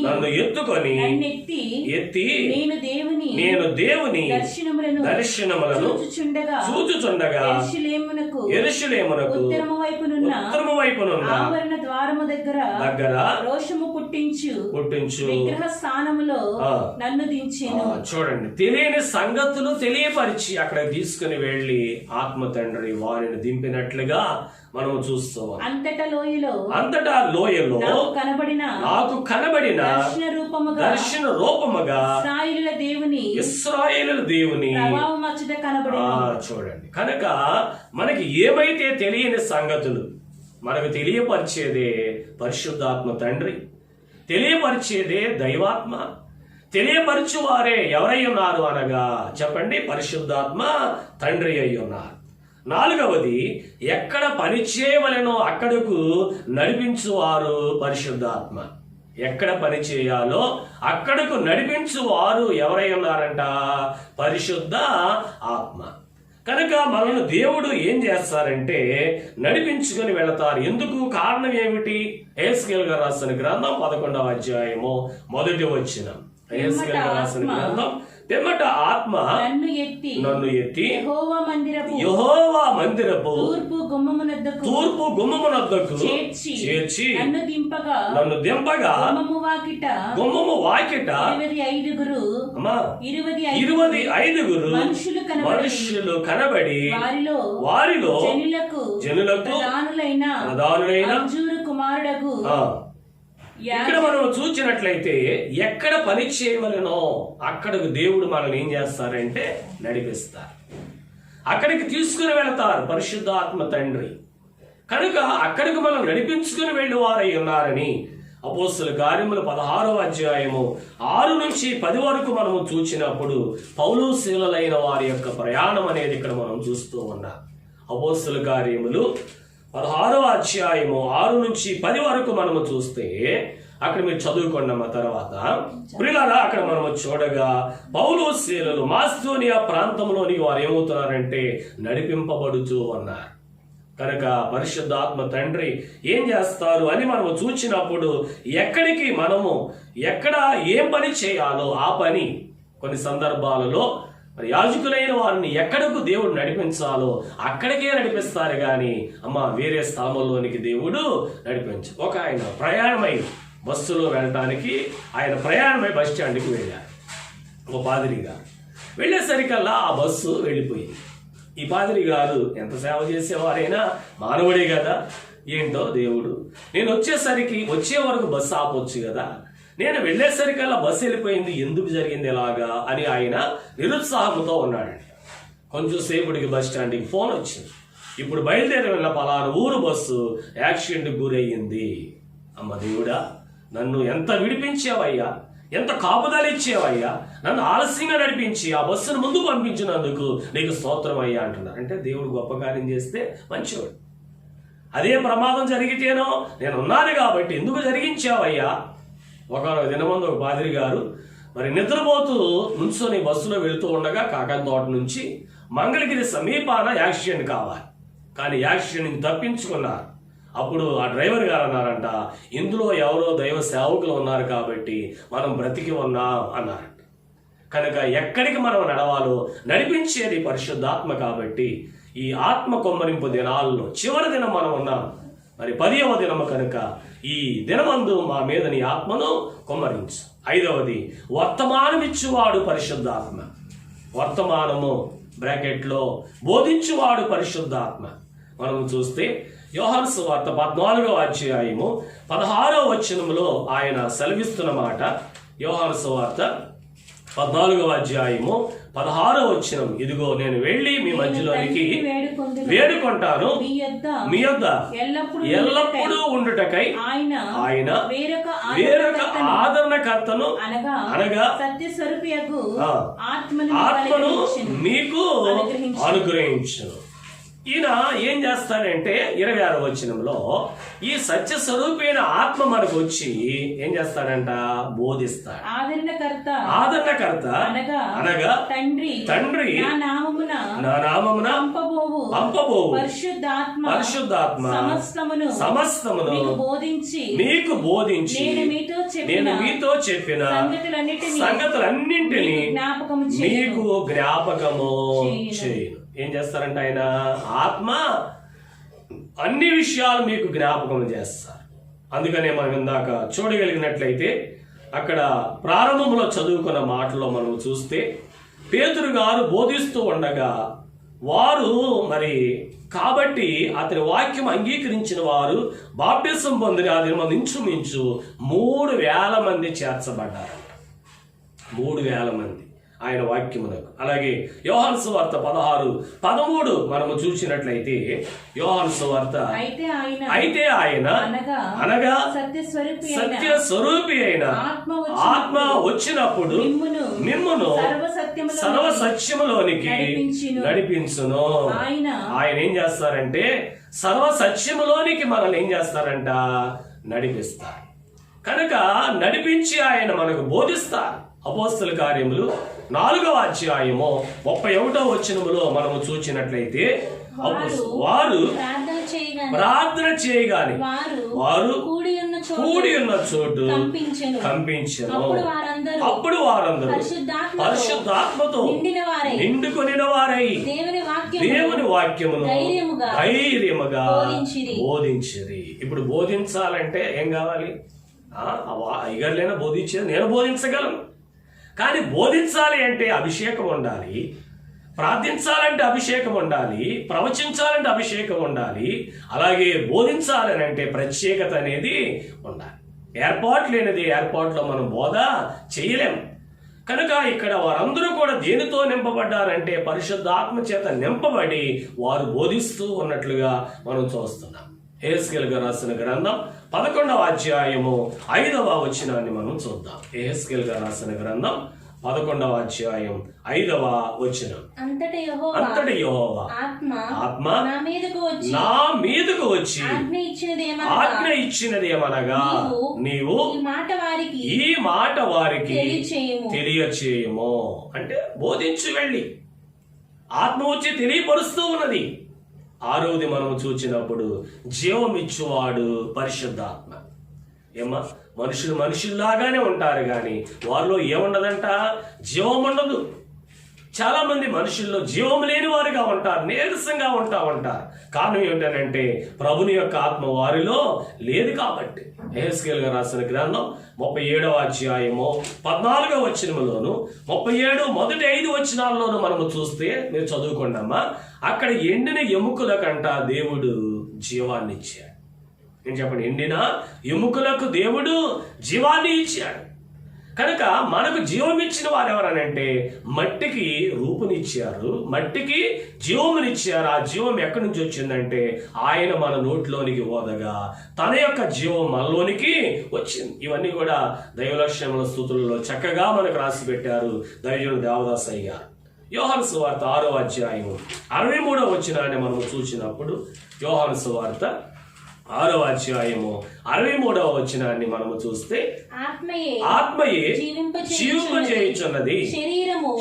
నన్ను ఎత్తుకొని ఎత్తి నేను దేవుని దర్శనములను చూచుచుండగా యెరూషలేమునకు ఉత్తరము వైపునున్న ఆవరణ ద్వారము దగ్గర రోషము పుట్టించు విగ్రహ స్థానములో నన్ను దించెను. చూడండి, తెలియని సంగతులు తెలియపరిచి అక్కడ తీసుకుని వెళ్ళి ఆత్మ తండ్రి వారిని దింపినట్లుగా మనము చూస్తాం. అంతటా లోయలో నాకు కనబడిన దర్శన రూపముగా ఇశ్రాయేలు దేవుని చూడండి. కనుక మనకి ఏమైతే తెలియని సంగతులు మనకు తెలియపరిచేదే పరిశుద్ధాత్మ తండ్రి, తెలియపరిచేదే దైవాత్మ. తెలియపరచువారే ఎవరై ఉన్నారు అనగా చెప్పండి, పరిశుద్ధాత్మ తండ్రి అయి ఉన్నారు. నాలుగవది, ఎక్కడ పని చేయవలెనో అక్కడకు నడిపించువారు పరిశుద్ధాత్మ. ఎక్కడ పని చేయాలో అక్కడకు నడిపించువారు ఎవరై ఉన్నారంట? పరిశుద్ధ ఆత్మ. కనుక మనల్ని దేవుడు ఏం చేస్తారంటే నడిపించుకొని వెళతారు. ఎందుకు? కారణం ఏమిటి? ఎహెజ్కేలు గారు రాసిన గ్రంథం 11వ అధ్యాయము 1వ వచనం. ఎహెజ్కేలు గారు రాసిన గ్రంథం పిమ్మట ఆత్మ నన్ను ఎత్తి యెహోవా మందిరపు తూర్పు గుమ్మమునొద్దకు చేర్చి నన్ను దింపగా గుమ్మము వాకిట 25 మనుషులు కనబడి వారిలో జనులకు ప్రధానులైన కుమారుడకు ఇక్కడ మనం చూసినట్లయితే ఎక్కడ పని చేయవలనో అక్కడికి దేవుడు మనల్ని ఏం చేస్తారంటే నడిపిస్తారు, అక్కడికి తీసుకుని వెళతారు పరిశుద్ధాత్మ తండ్రి. కనుక అక్కడికి మనం నడిపించుకుని వెళ్ళి వారై ఉన్నారని అపోస్తల కార్యములు 16వ అధ్యాయము 6 నుంచి 10 వరకు మనము చూసినప్పుడు పౌలు శీలలైన వారి యొక్క ప్రయాణం అనేది ఇక్కడ మనం చూస్తూ ఉన్నాం. అపోస్తల కార్యములు 16వ అధ్యాయము 6 నుంచి 10 వరకు మనము చూస్తే అక్కడ మీరు చదువుకున్నామ తర్వాత ప్రియులారా అక్కడ మనము చూడగా పౌలు శీలలు మాసిదోనియా ప్రాంతంలోని వారు ఏమవుతున్నారంటే నడిపింపబడుతూ ఉన్నారు. కనుక పరిశుద్ధాత్మ తండ్రి ఏం చేస్తారు అని మనము చూచినప్పుడు ఎక్కడికి మనము ఎక్కడ ఏం పని చేయాలో ఆ పని కొన్ని సందర్భాలలో మరి యాజకులైన వారిని ఎక్కడకు దేవుడు నడిపించాలో అక్కడికే నడిపిస్తారు కానీ వేరే స్థలంలోనికి దేవుడు నడిపించు. ఒక ఆయన ప్రయాణమై బస్సులో వెళ్ళటానికి ఆయన ప్రయాణమై బస్ స్టాండ్కి వెళ్ళారు. ఓ పాదిరి గారు వెళ్ళేసరికల్లా ఆ బస్సు వెళ్ళిపోయింది. ఈ పాదిరి గారు ఎంత సేవ చేసేవారైనా మానవుడే కదా, ఏంటో దేవుడు నేను వచ్చే వరకు బస్సు ఆపొచ్చు కదా, నేను వెళ్ళేసరికల్లా బస్సు వెళ్ళిపోయింది, ఎందుకు జరిగింది ఎలాగా అని ఆయన నిరుత్సాహంతో ఉన్నాడంట. కొంచెం సేపటికి బస్ స్టాండ్కి ఫోన్ వచ్చింది, ఇప్పుడు బయలుదేరి వెళ్ళిన పలానా ఊరు బస్సు యాక్సిడెంట్కి గురయ్యింది. దేవుడా నన్ను ఎంత విడిపించావయ్యా, ఎంత కాపుదల ఇచ్చేవయ్యా, నన్ను ఆలస్యంగా నడిపించి ఆ బస్సును ముందు పంపించినందుకు నీకు స్తోత్రం అయ్యా అంటున్నారు. అంటే దేవుడు గొప్ప కార్యం చేస్తే మంచివాడు. అదే ప్రమాదం జరిగితేనో నేను ఉన్నాను కాబట్టి ఎందుకు జరిగించావయ్యా. ఒక దినమందు ఒక పాదిరి గారు మరి నిద్రపోతూ నుంచొని బస్సులో వెళుతూ ఉండగా కాకన్ తోట నుంచి మంగళగిరి సమీపాన యాక్సిడెంట్ కావాలి, కానీ యాక్సిడెంట్ తప్పించుకున్నారు. అప్పుడు ఆ డ్రైవర్ గారు అన్నారంట, ఇందులో ఎవరో దైవ సేవకులు ఉన్నారు కాబట్టి మనం బ్రతికి ఉన్నాం అన్నారంట. కనుక ఎక్కడికి మనం నడవాలో నడిపించేది పరిశుద్ధాత్మ కాబట్టి ఈ ఆత్మ కొమ్మరింపు దినాల్లో చివరి దినం మనం ఉన్నాం, మరి 10వ దినము కనుక ఈ దినమందు మా మీద నీ ఆత్మను కొమ్మరించు. 5వది వర్తమానమిచ్చువాడు పరిశుద్ధాత్మ. వర్తమానము బ్రాకెట్లో బోధించువాడు పరిశుద్ధాత్మ. మనం చూస్తే యోహాను సువార్త 14వ అధ్యాయము 16వ వచనములో ఆయన సెలవిస్తున్న మాట. యోహాను సువార్త 14వ అధ్యాయము 16వ వచనం, ఇదిగో నేను వెళ్ళి మీ మధ్యలోనికి వేడుకుంటాను, మీ యొద్ద ఎల్లప్పుడూ ఉండుటకై ఆయన వేరొక ఆదరణకర్తను అనగా ఆత్మను మీకు అనుగ్రహించును. ఈయన ఏం చేస్తాడంటే 26వ వచనంలో ఈ సత్య స్వరూపైన ఆత్మ మనకు వచ్చి ఏం చేస్తాడంట, బోధిస్తాడు. ఆదరణకర్త అనగా తండ్రి నా నామమున పంపబోవు పరిశుద్ధాత్మ సమస్తమును మీకు బోధించి నేను మీతో చెప్పిన సంగతులన్నింటినీ మీకు జ్ఞాపకము చేయను. ఏం చేస్తారంటే ఆయన ఆత్మ అన్ని విషయాలు మీకు జ్ఞాపకం చేస్తారు. అందుకనే మనం ఇందాక చూడగలిగినట్లయితే అక్కడ ప్రారంభంలో చదువుకున్న మాటలో మనం చూస్తే పేతురు గారు బోధిస్తూ ఉండగా వారు మరి కాబట్టి అతని వాక్యం అంగీకరించిన వారు బాప్టిజం పొందిన అది మనం ఇంచుమించు 3,000 మంది చేర్చబడ్డారు. 3,000 మంది ఆయన వాక్యమునకు. అలాగే యోహాను సువార్త 16:13 మనము చూసినట్లయితే యోహాను సువార్త అయితే ఆయన అనగా సత్య స్వరూపి అయిన ఆత్మ వచ్చినప్పుడు మిమ్మును సర్వ సత్యములోనికి నడిపించును. ఆయన ఏం చేస్తారంటే సర్వ సత్యములోనికి మనల్ని ఏం చేస్తారంట, నడిపిస్తారు. కనుక నడిపించి ఆయన మనకు బోధిస్తారు. అపోస్తల కార్యములు 4వ అధ్యాయము 31వ వచనములో మనము చూచినట్లయితే వారు ప్రార్థన చేయగానే వారు కూడి ఉన్న చోటు కంపించెను. అప్పుడు వారందరూ పరిశుద్ధాత్మతో నిండుకొనిన వారై దేవుని వాక్యమును ధైర్యముగా బోధించిరి. ఇప్పుడు బోధించాలంటే ఏం కావాలి? అయ్యగారులైనా బోధించేది, నేను బోధించగలను. కానీ బోధించాలి అంటే అభిషేకం ఉండాలి, ప్రార్థించాలంటే అభిషేకం ఉండాలి, ప్రవచించాలంటే అభిషేకం ఉండాలి, అలాగే బోధించాలని అంటే ప్రత్యేకత అనేది ఉండాలి. ఏర్పాటు లేనిది ఏర్పాటులో మనం బోధ చేయలేం. కనుక ఇక్కడ వారందరూ కూడా దేనితో నింపబడ్డారంటే పరిశుద్ధాత్మ చేత నింపబడి వారు బోధిస్తూ ఉన్నట్లుగా మనం చూస్తున్నాం. యెహెజ్కేలు రాసిన గ్రంథం 11వ అధ్యాయము 5వ వచనాన్ని మనం చూద్దాం. యెహెజ్కేలు రాసిన గ్రంథం 11వ అధ్యాయం 5వ వచనం. అంతటి యెహోవా ఆత్మ నా మీదకు వచ్చి ఆజ్ఞ ఇచ్చినదేమనగా నీవు ఈ మాట వారికి తెలియచేయము. అంటే బోధించి వెళ్ళి ఆత్మ వచ్చి తెలియపరుస్తూ ఉన్నది. 6వది మనం చూచినప్పుడు జీవమిచ్చువాడు పరిశుద్ధాత్మ. ఏమా మనుషుల్లాగానే ఉంటారు కానీ వారిలో ఏముండదంట? జీవం ఉండదు. చాలా మంది మనుషుల్లో జీవం లేని వారుగా ఉంటారు, నీరసంగా ఉంటారు. కారణం ఏమిటనంటే ప్రభుని యొక్క ఆత్మ వారిలో లేదు కాబట్టి. యెహెజ్కేలు రాసిన గ్రంథం 37వ అధ్యాయము 14వ వచనములోను 37 మొదటి 5 వచనాల్లోనూ మనము చూస్తే, మీరు చదువుకోండమ్మా, అక్కడ ఎండిన ఎముకలకంట దేవుడు జీవాన్ని ఇచ్చాడు. నేను చెప్పండి, ఎండిన ఎముకలకు దేవుడు జీవాన్ని ఇచ్చాడు. కనుక మనకు జీవం ఇచ్చిన వారు ఎవరనంటే మట్టికి రూపునిచ్చారు, మట్టికి జీవమునిచ్చారు. ఆ జీవం ఎక్కడి నుంచి వచ్చిందంటే ఆయన మన నోట్లోనికి ఓదగా తన యొక్క జీవం మనలోనికి వచ్చింది. ఇవన్నీ కూడా దైవలక్ష్యముల స్తుతులలో చక్కగా మనకు రాసి పెట్టారు దైవజనుడు దేవదాసయ్య గారు. యోహాను సువార్త 6వ అధ్యాయము 63వ వచనాన్ని మనం చూసినప్పుడు, యోహాను సువార్త 6వ అధ్యాయము 63వ వచనాన్ని మనము చూస్తే, ఆత్మయే జీవింపచేయుచున్నది, శరీరము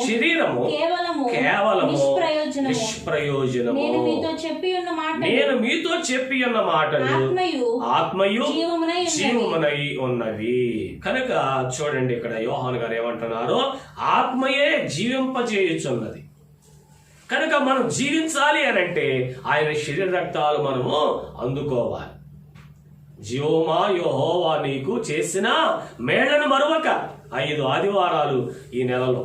కేవలము నిష్ప్రయోజనము. నేను మీతో చెప్పి ఉన్న మాటలు ఆత్మయు జీవమునై ఉన్నవి. కనుక చూడండి, ఇక్కడ యోహాను గారు ఏమంటున్నారో, ఆత్మయే జీవింపచేయుచున్నది. కనుక మనం జీవించాలి అని అంటే ఆయన శరీర రక్తాలు మనము అందుకోవాలి. జీవమా యెహోవా నీకు చేసిన మేళ్లను మరువక. 5 ఆదివారాలు ఈ నెలలో,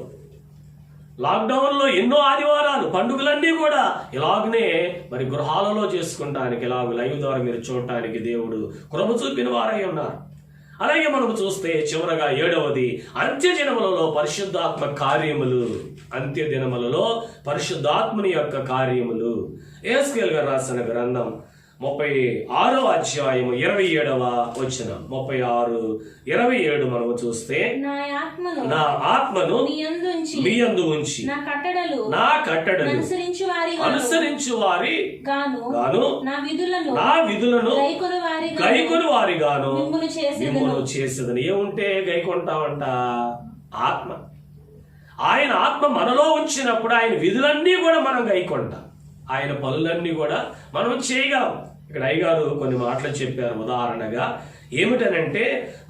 లాక్డౌన్లో ఎన్నో ఆదివారాలు, పండుగలన్నీ కూడా ఇలాగనే మరి గృహాలలో చేసుకుంటానికి, ఇలాగ లైవ్ ద్వారా మీరు చూడటానికి దేవుడు కృప చూపిన వారై ఉన్నారు. అలాగే మనం చూస్తే చివరగా 7వది అంత్యదినములలో పరిశుద్ధాత్మ కార్యములు. అంత్యదినములలో పరిశుద్ధాత్మని యొక్క కార్యములు. యెహెజ్కేలు గారు రాసిన గ్రంథం 36వ అధ్యాయము 27వ వచనం. 36:27 మనము చూస్తే, నా ఆత్మను మీ యందు ఉంచి నా కట్టడలు అనుసరించు వారి గాను నా విధులను గైకొని వారి గాను మిమ్మును చేసేదని. ఏముంటే గైకొంటామంట? ఆత్మ. ఆయన ఆత్మ మనలో ఉంచినప్పుడు ఆయన విధులన్నీ కూడా మనం గైకొంటాం, ఆయన పనులన్నీ కూడా మనం చేయగలం. ఇక్కడ అయ్యగారు కొన్ని మాటలు చెప్పారు. ఉదాహరణగా ఏమిటనంటే,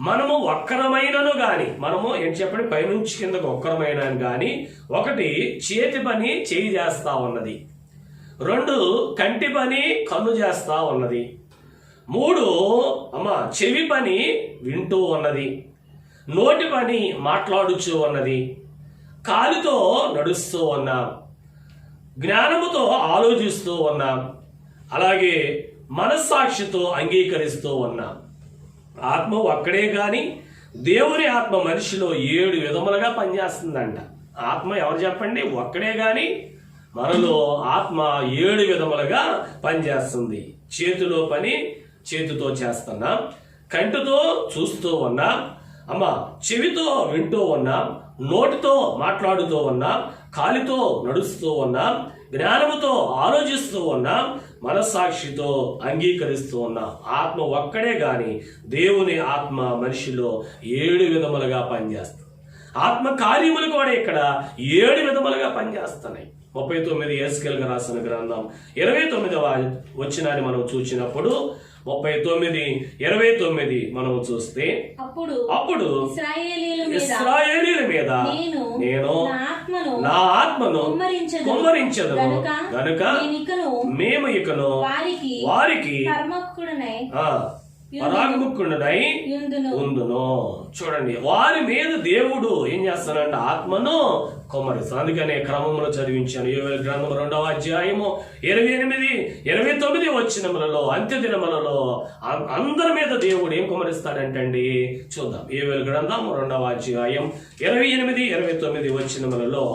మనము వక్రమైనను గాని, మనము ఏంటి చెప్పండి, పైనుంచి కిందకు వక్రమైన గాని, 1 చేతి పని చేయి చేస్తా ఉన్నది, 2 కంటి పని కన్ను చేస్తా ఉన్నది, 3 చెవి పని వింటూ ఉన్నది, నోటి పని మాట్లాడుచూ ఉన్నది, కాలుతో నడుస్తూ ఉన్నాం, జ్ఞానముతో ఆలోచిస్తూ ఉన్నాం, అలాగే మనస్సాక్షితో అంగీకరిస్తూ ఉన్నాం. ఆత్మ ఒక్కడే కానీ దేవుని ఆత్మ మనిషిలో 7 విధములుగా పనిచేస్తుందంట. ఆత్మ ఎవరు చెప్పండి? ఒక్కడే కానీ మనలో ఆత్మ 7 విధములుగా పనిచేస్తుంది. చేతిలో పని చేతితో చేస్తున్నాం, కంటితో చూస్తూ ఉన్నాం, చెవితో వింటూ ఉన్నాం, నోటితో మాట్లాడుతూ ఉన్నాం, కాలితో నడుస్తూ ఉన్నాం, జ్ఞానముతో ఆలోచిస్తూ ఉన్నాం, మనస్సాక్షితో అంగీకరిస్తూ ఉన్నాం. ఆత్మ ఒక్కడే గాని దేవుని ఆత్మ మనిషిలో 7 విధములుగా పనిచేస్తుంది. ఆత్మ కార్యములు కూడా ఇక్కడ 7 విధములుగా పనిచేస్తున్నాయి. 39 యేస్కేల్ రాసిన గ్రంథం 29వ వచనాన్ని మనం చూసినప్పుడు 39:29 మనం చూస్తే అప్పుడు ఇశ్రాయేలీయుల మీద నేను నా ఆత్మను కుమ్మరించెదను గనుక మేము ఇకను వారికి పరాముఖుడనై ఉందును. చూడండి, వారి మీద దేవుడు ఏం చేస్తానంటే ఆత్మను కుమ్మరిస్తాను. అందుకనే క్రమంలో చదివించాను. యోవేలు గ్రంథం 2వ అధ్యాయము 28, 29 వచనములలో అంత్య దినములలో అందరి మీద దేవుడు ఏం కుమ్మరిస్తాడంటండి చూద్దాం. యోవేలు గ్రంథం 2వ అధ్యాయం 28, 29 వచనములలో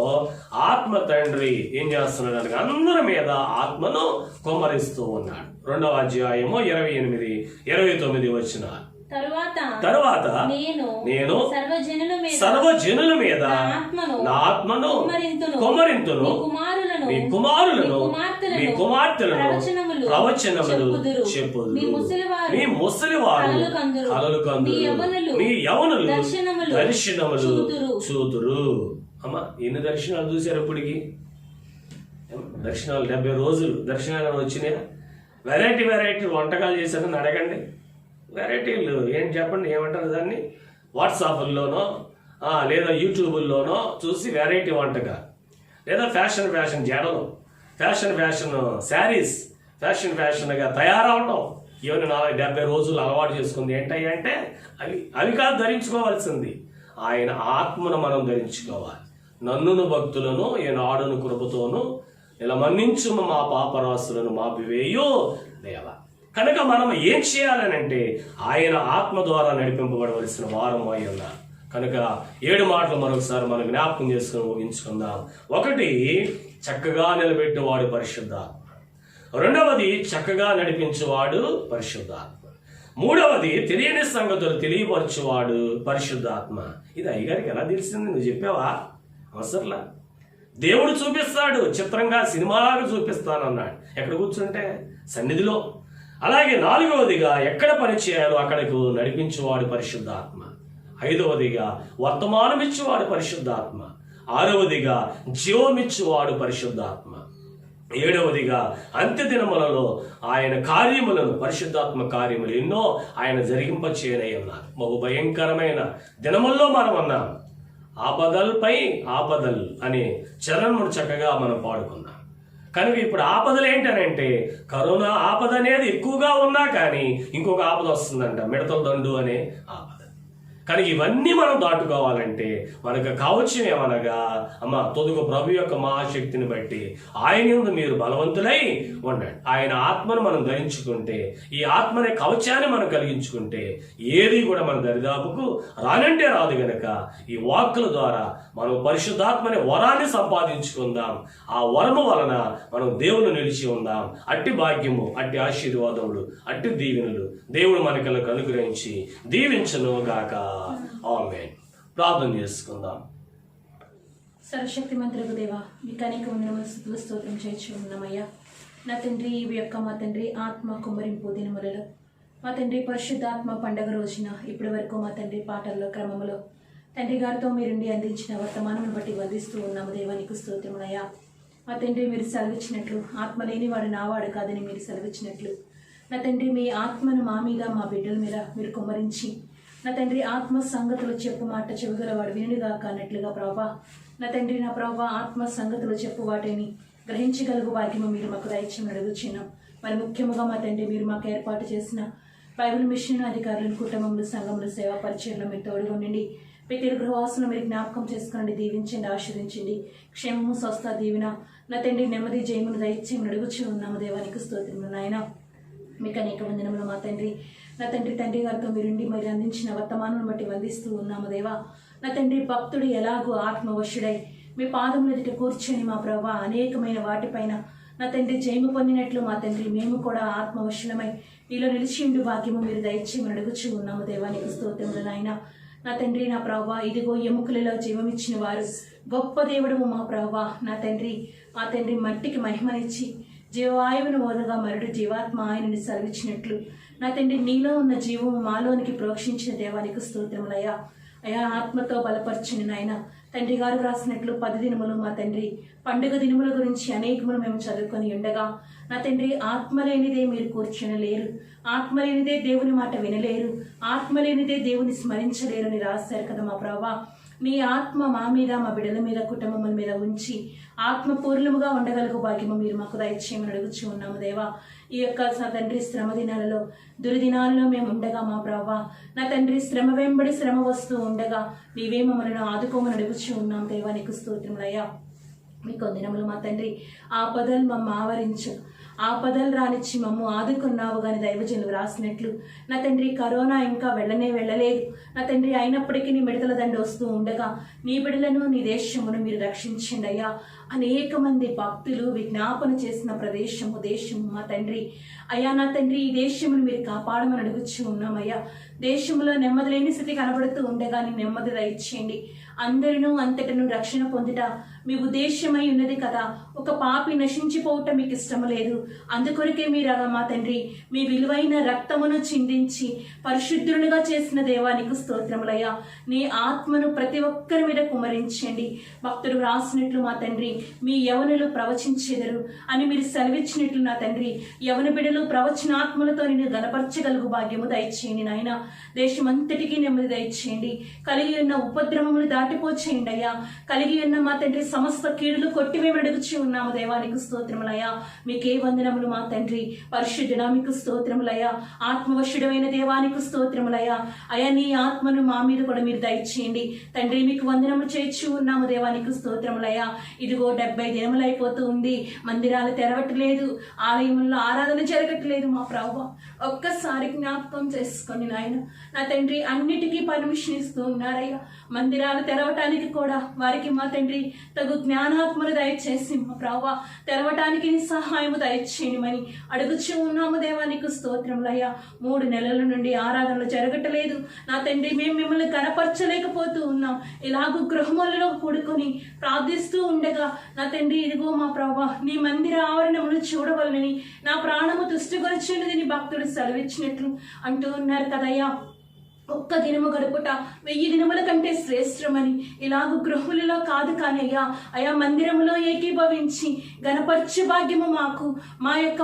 ఆత్మ తండ్రి ఏం చేస్తున్నాడు అంటే అందరి మీద ఆత్మను కుమ్మరిస్తూ ఉన్నాడు. 2వ అధ్యాయము 28, 29 వచనాలు. తరువాత నేను సర్వజనుల మీద నా ఆత్మను కుమ్మరింతును, మీ కుమారులను మీ కుమార్తెలను ప్రవచనములు చెప్పుదురు, మీ ముసలివారు కలలు కందురు, మీ యవనులు దర్శనములు చూదురు. అమ్మా, ఎన్ని దర్శనాలు చూశారు ఇప్పటికి? దర్శనాలు 70 రోజులు దర్శనాలు వచ్చినాయి. వెరైటీ వంటకాలు చేశారని అడగండి. వెరైటీలు ఏం చెప్పండి, ఏమంటారు దాన్ని? వాట్సాప్లోనో లేదా యూట్యూబ్లోనో చూసి వెరైటీ వంటగా, లేదా ఫ్యాషన్ జడలు, ఫ్యాషన్ శారీస్, ఫ్యాషన్గా తయారవటం, ఇవన్నీ 70 రోజులు అలవాటు చేసుకుంది. ఏంటంటే అవి కాదు ధరించుకోవాల్సింది, ఆయన ఆత్మను మనం ధరించుకోవాలి. నన్నును భక్తులను ఈనాడును కృపతోను ఇలా మన్నించు మా పాపరాశులను మాపివేయు దేవా. కనుక మనం ఏం చేయాలనంటే ఆయన ఆత్మ ద్వారా నడిపింపబడవలసిన వారం అయి ఉన్నాం. కనుక 7 మాటలు మరొకసారి మనం జ్ఞాపకం చేసుకుని ముగించుకుందాం. 1, చక్కగా నిలబెట్టేవాడు పరిశుద్ధాత్మ. 2వది, చక్కగా నడిపించేవాడు పరిశుద్ధాత్మ. 3వది, తెలియని సంగతులు తెలియపరచువాడు పరిశుద్ధాత్మ. ఇది అయ్యగారికి ఎలా తెలిసింది? నువ్వు చెప్పావా? అవసరంలా. దేవుడు చూపిస్తాడు, చిత్రంగా సినిమాగా చూపిస్తానన్నాడు. ఎక్కడ కూర్చుంటే? సన్నిధిలో. అలాగే 4వదిగా, ఎక్కడ పని చేయాలో అక్కడకు నడిపించేవాడు పరిశుద్ధాత్మ. 5వదిగా, వర్తమానం ఇచ్చేవాడు పరిశుద్ధాత్మ. 6వదిగా, జీవమిచ్చేవాడు పరిశుద్ధాత్మ. 7వదిగా, అంత్య దినములలో ఆయన కార్యములను, పరిశుద్ధాత్మ కార్యములు ఎన్నో ఆయన జరిగింపచేయనై ఉన్నారు. బహు భయంకరమైన దినముల్లో మనం ఉన్నాం. ఆపదలపై ఆపదలు అనే చరణమును చక్కగా మనం పాడుకున్నాం. కనుక ఇప్పుడు ఆపదలు ఏంటనంటే, కరోనా ఆపద అనేది ఎక్కువగా ఉన్నా కానీ ఇంకొక ఆపద వస్తుందంట, మిడతల దండు అనే ఆపద. కనుక ఇవన్నీ మనం దాటుకోవాలంటే మనకు కావచ్చు ఏమనగా, అమ్మ తొదుగు ప్రభు యొక్క మహాశక్తిని బట్టి ఆయన యందు మీరు బలవంతులై ఉండండి. ఆయన ఆత్మను మనం ధరించుకుంటే, ఈ ఆత్మనే కవచాన్ని మనం కలిగించుకుంటే ఏది కూడా మన దరిదాపుకు రానంటే రాదు. గనక ఈ వాక్కుల ద్వారా మనం పరిశుద్ధాత్మని వరాన్ని సంపాదించుకుందాం. ఆ వరము వలన మనం దేవుని నిలిచి ఉందాం. అట్టి భాగ్యము, అట్టి ఆశీర్వాదములు, అట్టి దీవెనలు దేవుడు మనకు అనుగ్రహించి దీవించును గాక. ఆమేన్. ప్రార్థన చేసుకుందాం. సర్వశక్తి మంత్రులకు దేవా, మీకు అనేక వందనములు, స్తుతులు, స్తోత్రం చేయించు ఉన్నామయ్యా. నా తండ్రి, ఇవి యొక్క మా తండ్రి ఆత్మ కుమ్మరింపు దినములలో, మా తండ్రి పరిశుద్ధాత్మ పండగ రోజున ఇప్పటి వరకు మా తండ్రి పాటల్లో క్రమములో తండ్రి గారితో మీరుండి అందించిన వర్తమానం బట్టి వందిస్తూ ఉన్నాము. దేవానికి స్తోత్రములయ్యా. మా తండ్రి మీరు సెలవిచ్చినట్లు ఆత్మ లేనివాడు నావాడు కాదని మీరు సెలవిచ్చినట్లు నా తండ్రి మీ ఆత్మను మా మీద, మా బిడ్డల మీద మీరు కుమ్మరించి నా తండ్రి ఆత్మ సంగతులు చెప్పు మాట చెవిగలవాడు వినుగా కానట్లుగా ప్రభా, నా తండ్రి నా ప్రభా ఆత్మ సంగతులు చెప్పు వాటిని గ్రహించగలుగు భాగ్యము మీరు మాకు దయచేయమని అడుగుచున్నాం. మరి ముఖ్యముగా మా తండ్రి మీరు మాకు ఏర్పాటు చేసిన బైబిల్ మిషన్ అధికారులను, కుటుంబములు, సంఘములు, సేవా పరిచయంలో మీరు తోడుగా ఉండండి. ప్రతి గృహవాసులు మీరు జ్ఞాపకం చేసుకోండి, దీవించండి, ఆశీర్వదించండి. క్షేమము, స్వస్థ, దీవెన నా తండ్రి నెమ్మది జయమును దయచేయమని అడుగుచూ ఉన్నాము. దేవానికి స్తోత్రములు నాయన. మీకు అనేక వందనములు మా తండ్రి. నా తండ్రి తండ్రి గారితో మీరుండి మరి అందించిన వర్తమానం బట్టి వందిస్తూ ఉన్నాము దేవా. నా తండ్రి భక్తుడు ఎలాగో ఆత్మవశుడై మీ పాదముల ఎదుట కూర్చొని మా ప్రభా అనేకమైన వాటిపైన నా తండ్రి జయము పొందినట్లు మా తండ్రి మేము కూడా ఆత్మవశులమై మీలో నిలిచి ఉండి భాగ్యము మీరు దయచేయమని అడుగుచూ ఉన్నాము. దేవానికి స్తోత్రములు నాయన. నా తండ్రి నా ప్రభా, ఇదిగో ఎముకలలో జీవమిచ్చిన వారు గొప్ప దేవుడు మా ప్రభా. నా తండ్రి మా తండ్రి మట్టికి మహిమనిచ్చి జీవవాయువును ఓదగా మరుడు జీవాత్మ ఆయనని సెలవిచ్చినట్లు నా తండ్రి నీలో ఉన్న జీవము మాలోనికి ప్రోక్షించిన దేవానికి స్తోత్రములయ్యా. అయా ఆత్మతో బలపరచండి నాయన. తండ్రి గారు రాసినట్లు 10 దినములు మా తండ్రి పండుగ దినముల గురించి అనేకములు మేము చదువుకొని ఉండగా, నా తండ్రి ఆత్మ లేనిదే మీరు కూర్చొని లేరు, ఆత్మ లేనిదే దేవుని మాట వినలేరు, ఆత్మ లేనిదే దేవుని స్మరించలేరు అని రాశారు కదా మా ప్రభా. మీ ఆత్మ మా మీద, మా బిడ్డల మీద, కుటుంబముల మీద ఉంచి ఆత్మపూర్ణముగా ఉండగలుగు భాగ్యము మీరు మాకు దయచేయమని అడుగుచూ ఉన్నాము దేవా. ఈ యొక్క తండ్రి శ్రమ దినాలలో, దుర్దినాలలో మేము ఉండగా మా ప్రభా, నా తండ్రి శ్రమ వెంబడి శ్రమ వస్తూ ఉండగా నీవే మమ్మల్ని ఆదుకోమని అడుగుచూ ఉన్నాం దేవా. నీకు స్తోత్రములయ్యా. మీకు వందనములు మా తండ్రి. ఆపదలు మమ్మ ఆవరించు, ఆపదలు రానిచ్చి మమ్ము ఆదుకున్నావు కానీ దైవజనులు రాసినట్లు నా తండ్రి కరోనా ఇంకా వెళ్ళలేదు నా తండ్రి. అయినప్పటికీ నీ మిడతల దండ వస్తూ ఉండగా నీ బిడలను, నీ దేశమును మీరు రక్షించండి అయ్యా. అనేక మంది భక్తులు విజ్ఞాపన చేసిన దేశము మా తండ్రి. అయ్యా నా తండ్రి, ఈ దేశమును మీరు కాపాడమని అడుగుచూ ఉన్నామయ్యా. దేశంలో నెమ్మది లేని స్థితి కనబడుతూ ఉండగా నీ నెమ్మది దయచేయండి. అందరినూ అంతటను రక్షణ పొందుట మీ ఉద్దేశమై ఉన్నది కదా. ఒక పాపి నశించిపోవటం మీకు ఇష్టం లేదు. అందుకొరకే మీరు మా తండ్రి మీ విలువైన రక్తమును చిందించి పరిశుద్ధులుగా చేసిన దేవానికి స్తోత్రములయ్యా. నీ ఆత్మను ప్రతి ఒక్కరి మీద కుమరించండి. భక్తుడు రాసినట్లు మా తండ్రి, మీ యవనులు ప్రవచించెదరు అని మీరు సెలవిచ్చినట్లు నా తండ్రి, యవన బిడ్డలు ప్రవచనాత్మలతో నేను గనపరచగలుగు భాగ్యము దయచేయండి నాయన. దేశమంతటికీ నెమ్మది దయచేయండి. కలిగి ఉన్న ఉపద్రవములు దాటిపోచేయండి అయ్యా. కలిగి ఉన్న మా తండ్రి సమస్త కీడులు కొట్టివేమని అడుగుచూ ఉన్నాము దేవానికి స్తోత్రములయ్యా. మీకే వందనములు మా తండ్రి. పరిశుద్ధుడా మీకు స్తోత్రములయ్యా. ఆత్మవశుడమైన దేవానికి స్తోత్రములయ్యా. అయ్యా నీ ఆత్మను మా మీద కూడా మీరు దయచేయండి తండ్రి. మీకు వందనములు చేర్చు ఉన్నాము దేవానికి స్తోత్రములయ్యా. ఇదిగో 70 దినములు అయిపోతూ ఉంది, మందిరాలు తెరవట్లేదు, ఆలయంలో ఆరాధన జరగట్లేదు మా ప్రభువా. ఒక్కసారి జ్ఞాపకం చేసుకోండి నాయన. నా తండ్రి అన్నిటికీ పర్మిషన్ ఇస్తూ ఉన్నారయ్యా. మందిరాలు తెరవటానికి కూడా వారికి మా తండ్రి తగు జ్ఞానాత్మలు దయచేసి మా ప్రభువా తెరవటానికి సహాయము దయచేయమని అడుగుచూ ఉన్నాము దేవానికి స్తోత్రములయ్యా. 3 నెలల నుండి ఆరాధనలు జరగట్లేదు నా తండ్రి. మేము మిమ్మల్ని కనపరచలేకపోతూ ఉన్నాం. ఇలాగూ గృహములలో కూడుకొని ప్రార్థిస్తూ ఉండగా నా తండ్రి ఇదిగో మా ప్రభువా నీ మందిర ఆవరణములు చూడవలనని నా ప్రాణము తుష్టిగొలిచినది నీ భక్తుడు సెలవిచ్చినట్లు అంటూ ఉన్నారు కదయ్యా. ఒక్క దినము గడుపుట 1000 దినముల కంటే శ్రేష్టమని ఇలాగ గృహములలో కాదు కానయ్యా. అయా మందిరములో ఏకీభవించి గణపరచు భాగ్యము మాకు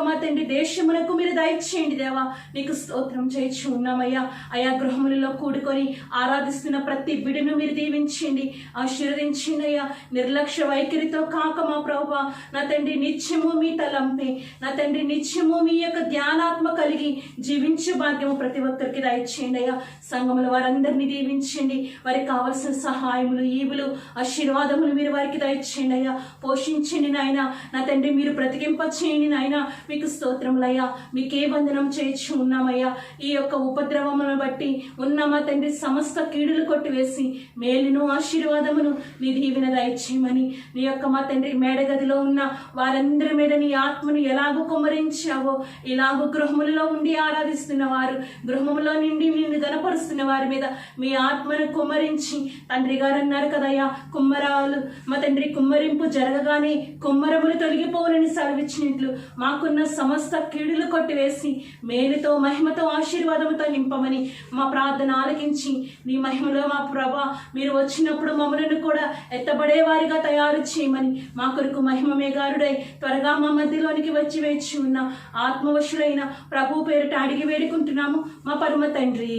మా తండ్రి దేశమునకు మీరు దయచేయండి దేవా. నీకు స్తోత్రం చేయించు ఉన్నామయ్యా. అయా గృహములలో కూడుకొని ఆరాధిస్తున్న ప్రతి బిడ్డను మీరు దీవించండి, ఆశీర్వదించండి అయ్యా. నిర్లక్ష్య వైఖరితో కాక మా ప్రభువా నా తండ్రి నిత్యము మీ తలంపే నా తండ్రి నిత్యము మీ యొక్క ధ్యానాత్మ కలిగి జీవించే భాగ్యము ప్రతి ఒక్కరికి దయచేయండి అయ్యా. సంఘముల వారందరినీ దీవించండి. వారికి కావలసిన సహాయములు, ఈవులు, ఆశీర్వాదములు మీరు వారికి దయచేయండి అయ్యా. పోషించండి నాయన. నా తండ్రి మీరు బ్రతికింపచేయండి నాయన. మీకు స్తోత్రములయ్యా. మీకే వందనం చేయించు ఉన్నామయ్యా. ఈ యొక్క ఉపద్రవములను బట్టి ఉన్న మా తండ్రి సమస్త కీడులు కొట్టివేసి మేలును ఆశీర్వాదమును నీ దీవెన దయచేయమని నీ యొక్క మా తండ్రి మేడగదిలో ఉన్న వారందరి మీద నీ ఆత్మను ఎలాగో కుమ్మరించావో ఇలాగో గృహములలో ఉండి ఆరాధిస్తున్న వారు, గృహములో నిండి నిన్ను గణపరుస్తున్న వారి మీద మీ ఆత్మను కుమ్మరించి తండ్రి గారు అన్నారు కదయ్యా, కుమ్మరాలు మా తండ్రి కుమ్మరింపు జరగగానే కుమ్మరములు తొలగిపోవాలని సెలవిచ్చినట్లు మాకున్న సమస్త కీడులు కొట్టివేసి మేలుతో మహిమతో ఆశీర్వాదంతో నింపమని మా ప్రార్థన ఆలకించి నీ మహిమలో మా ప్రభా మీరు వచ్చినప్పుడు మమ్మలను కూడా ఎత్తబడే వారిగా తయారు చేయమని మా కొరకు మహిమ మేఘారుడై త్వరగా మా మధ్యలోనికి వచ్చి వేచి ఉన్న ఆత్మవశులైన ప్రభు పేరిట అడిగి వేడుకుంటున్నాము మా పరమ తండ్రి.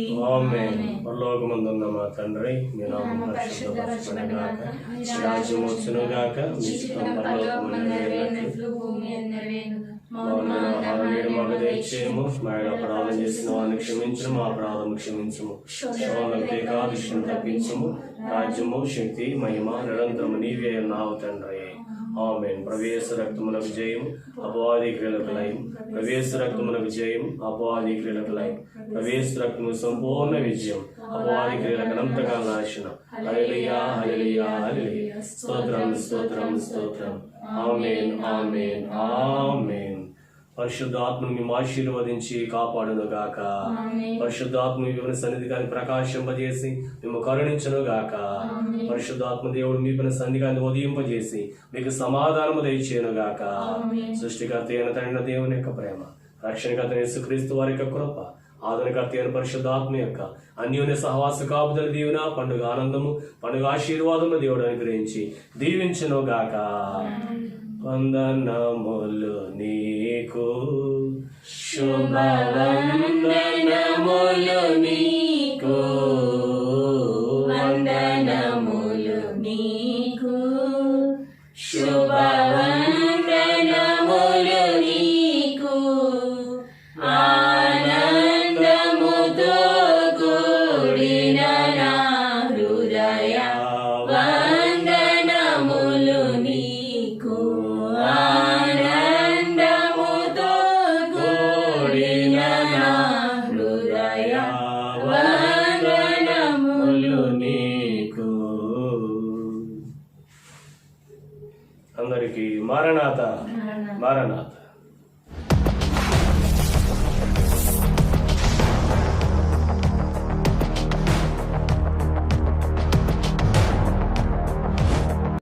పరలోకమందున్న మా తండ్రి, మీ నామము పరిశుద్ధపరచబడుగాక, మీ రాజ్యము వచ్చునుగాక, మీ చిత్తం పరలోకమందు నెరవేరినట్లు భూమి మీద నెరవేరును. మీరు మాకు దయచేయము, మా అపరాధం చేసిన వారిని క్షమించము, మా అపరాధం క్షమించము, శోధనకు కాదు తప్పించము. రాజ్యము, శక్తి, మహిమ నిరంతరము నీవే ఉన్నావు తండ్రి. ఆమేన్. ప్రవేశ రక్తమునకు జయం, అపవాది క్రియలకు లయం. ప్రవేశ రక్తమునకు జయం, అపవాది క్రియలకు లయం. ప్రవేశ రక్తము సంపూర్ణ విజయం, అపవాది క్రియలకు అనంతగా నాశనం. హల్లెలూయా, హల్లెలూయా, హల్లెలూయా. స్తోత్రం, స్తోత్రం, స్తోత్రం. ఆమేన్, ఆమేన్, ఆమేన్. పరిశుద్ధాత్మను మేము ఆశీర్వదించి కాపాడును గాక. పరిశుద్ధాత్మ మీ సన్నిధి కానీ ప్రకాశింపజేసి మేము కరుణించను గాక. పరిశుద్ధాత్మ దేవుడు మీ పైన సన్నిధిని ఉదయింపజేసి మీకు సమాధానము దయచేయను గాక. సృష్టికర్త అయిన తండ్రి దేవుని యొక్క ప్రేమ, రక్షణకర్త యేసుక్రీస్తు వారి యొక్క కృప, ఆదరణకర్త అయిన పరిశుద్ధాత్మ యొక్క అన్యోన్య సహవాస కాపుదల దీవెన, పండుగ ఆనందము, పండుగ ఆశీర్వాదము దేవుడు అనుగ్రహించి దీవించును గాక. వందనములు నీకు, శుభవందనములు నీకు, వందనములు నీకు, శుభవందనములు నీకు, ఆనందముతో కూడిన నా హృదయ వందనములు నీకు, ఆనందముతో కూడిన నా హృదయ వందనములు నీకు. అందరికీ మారనాథ మారనాథ.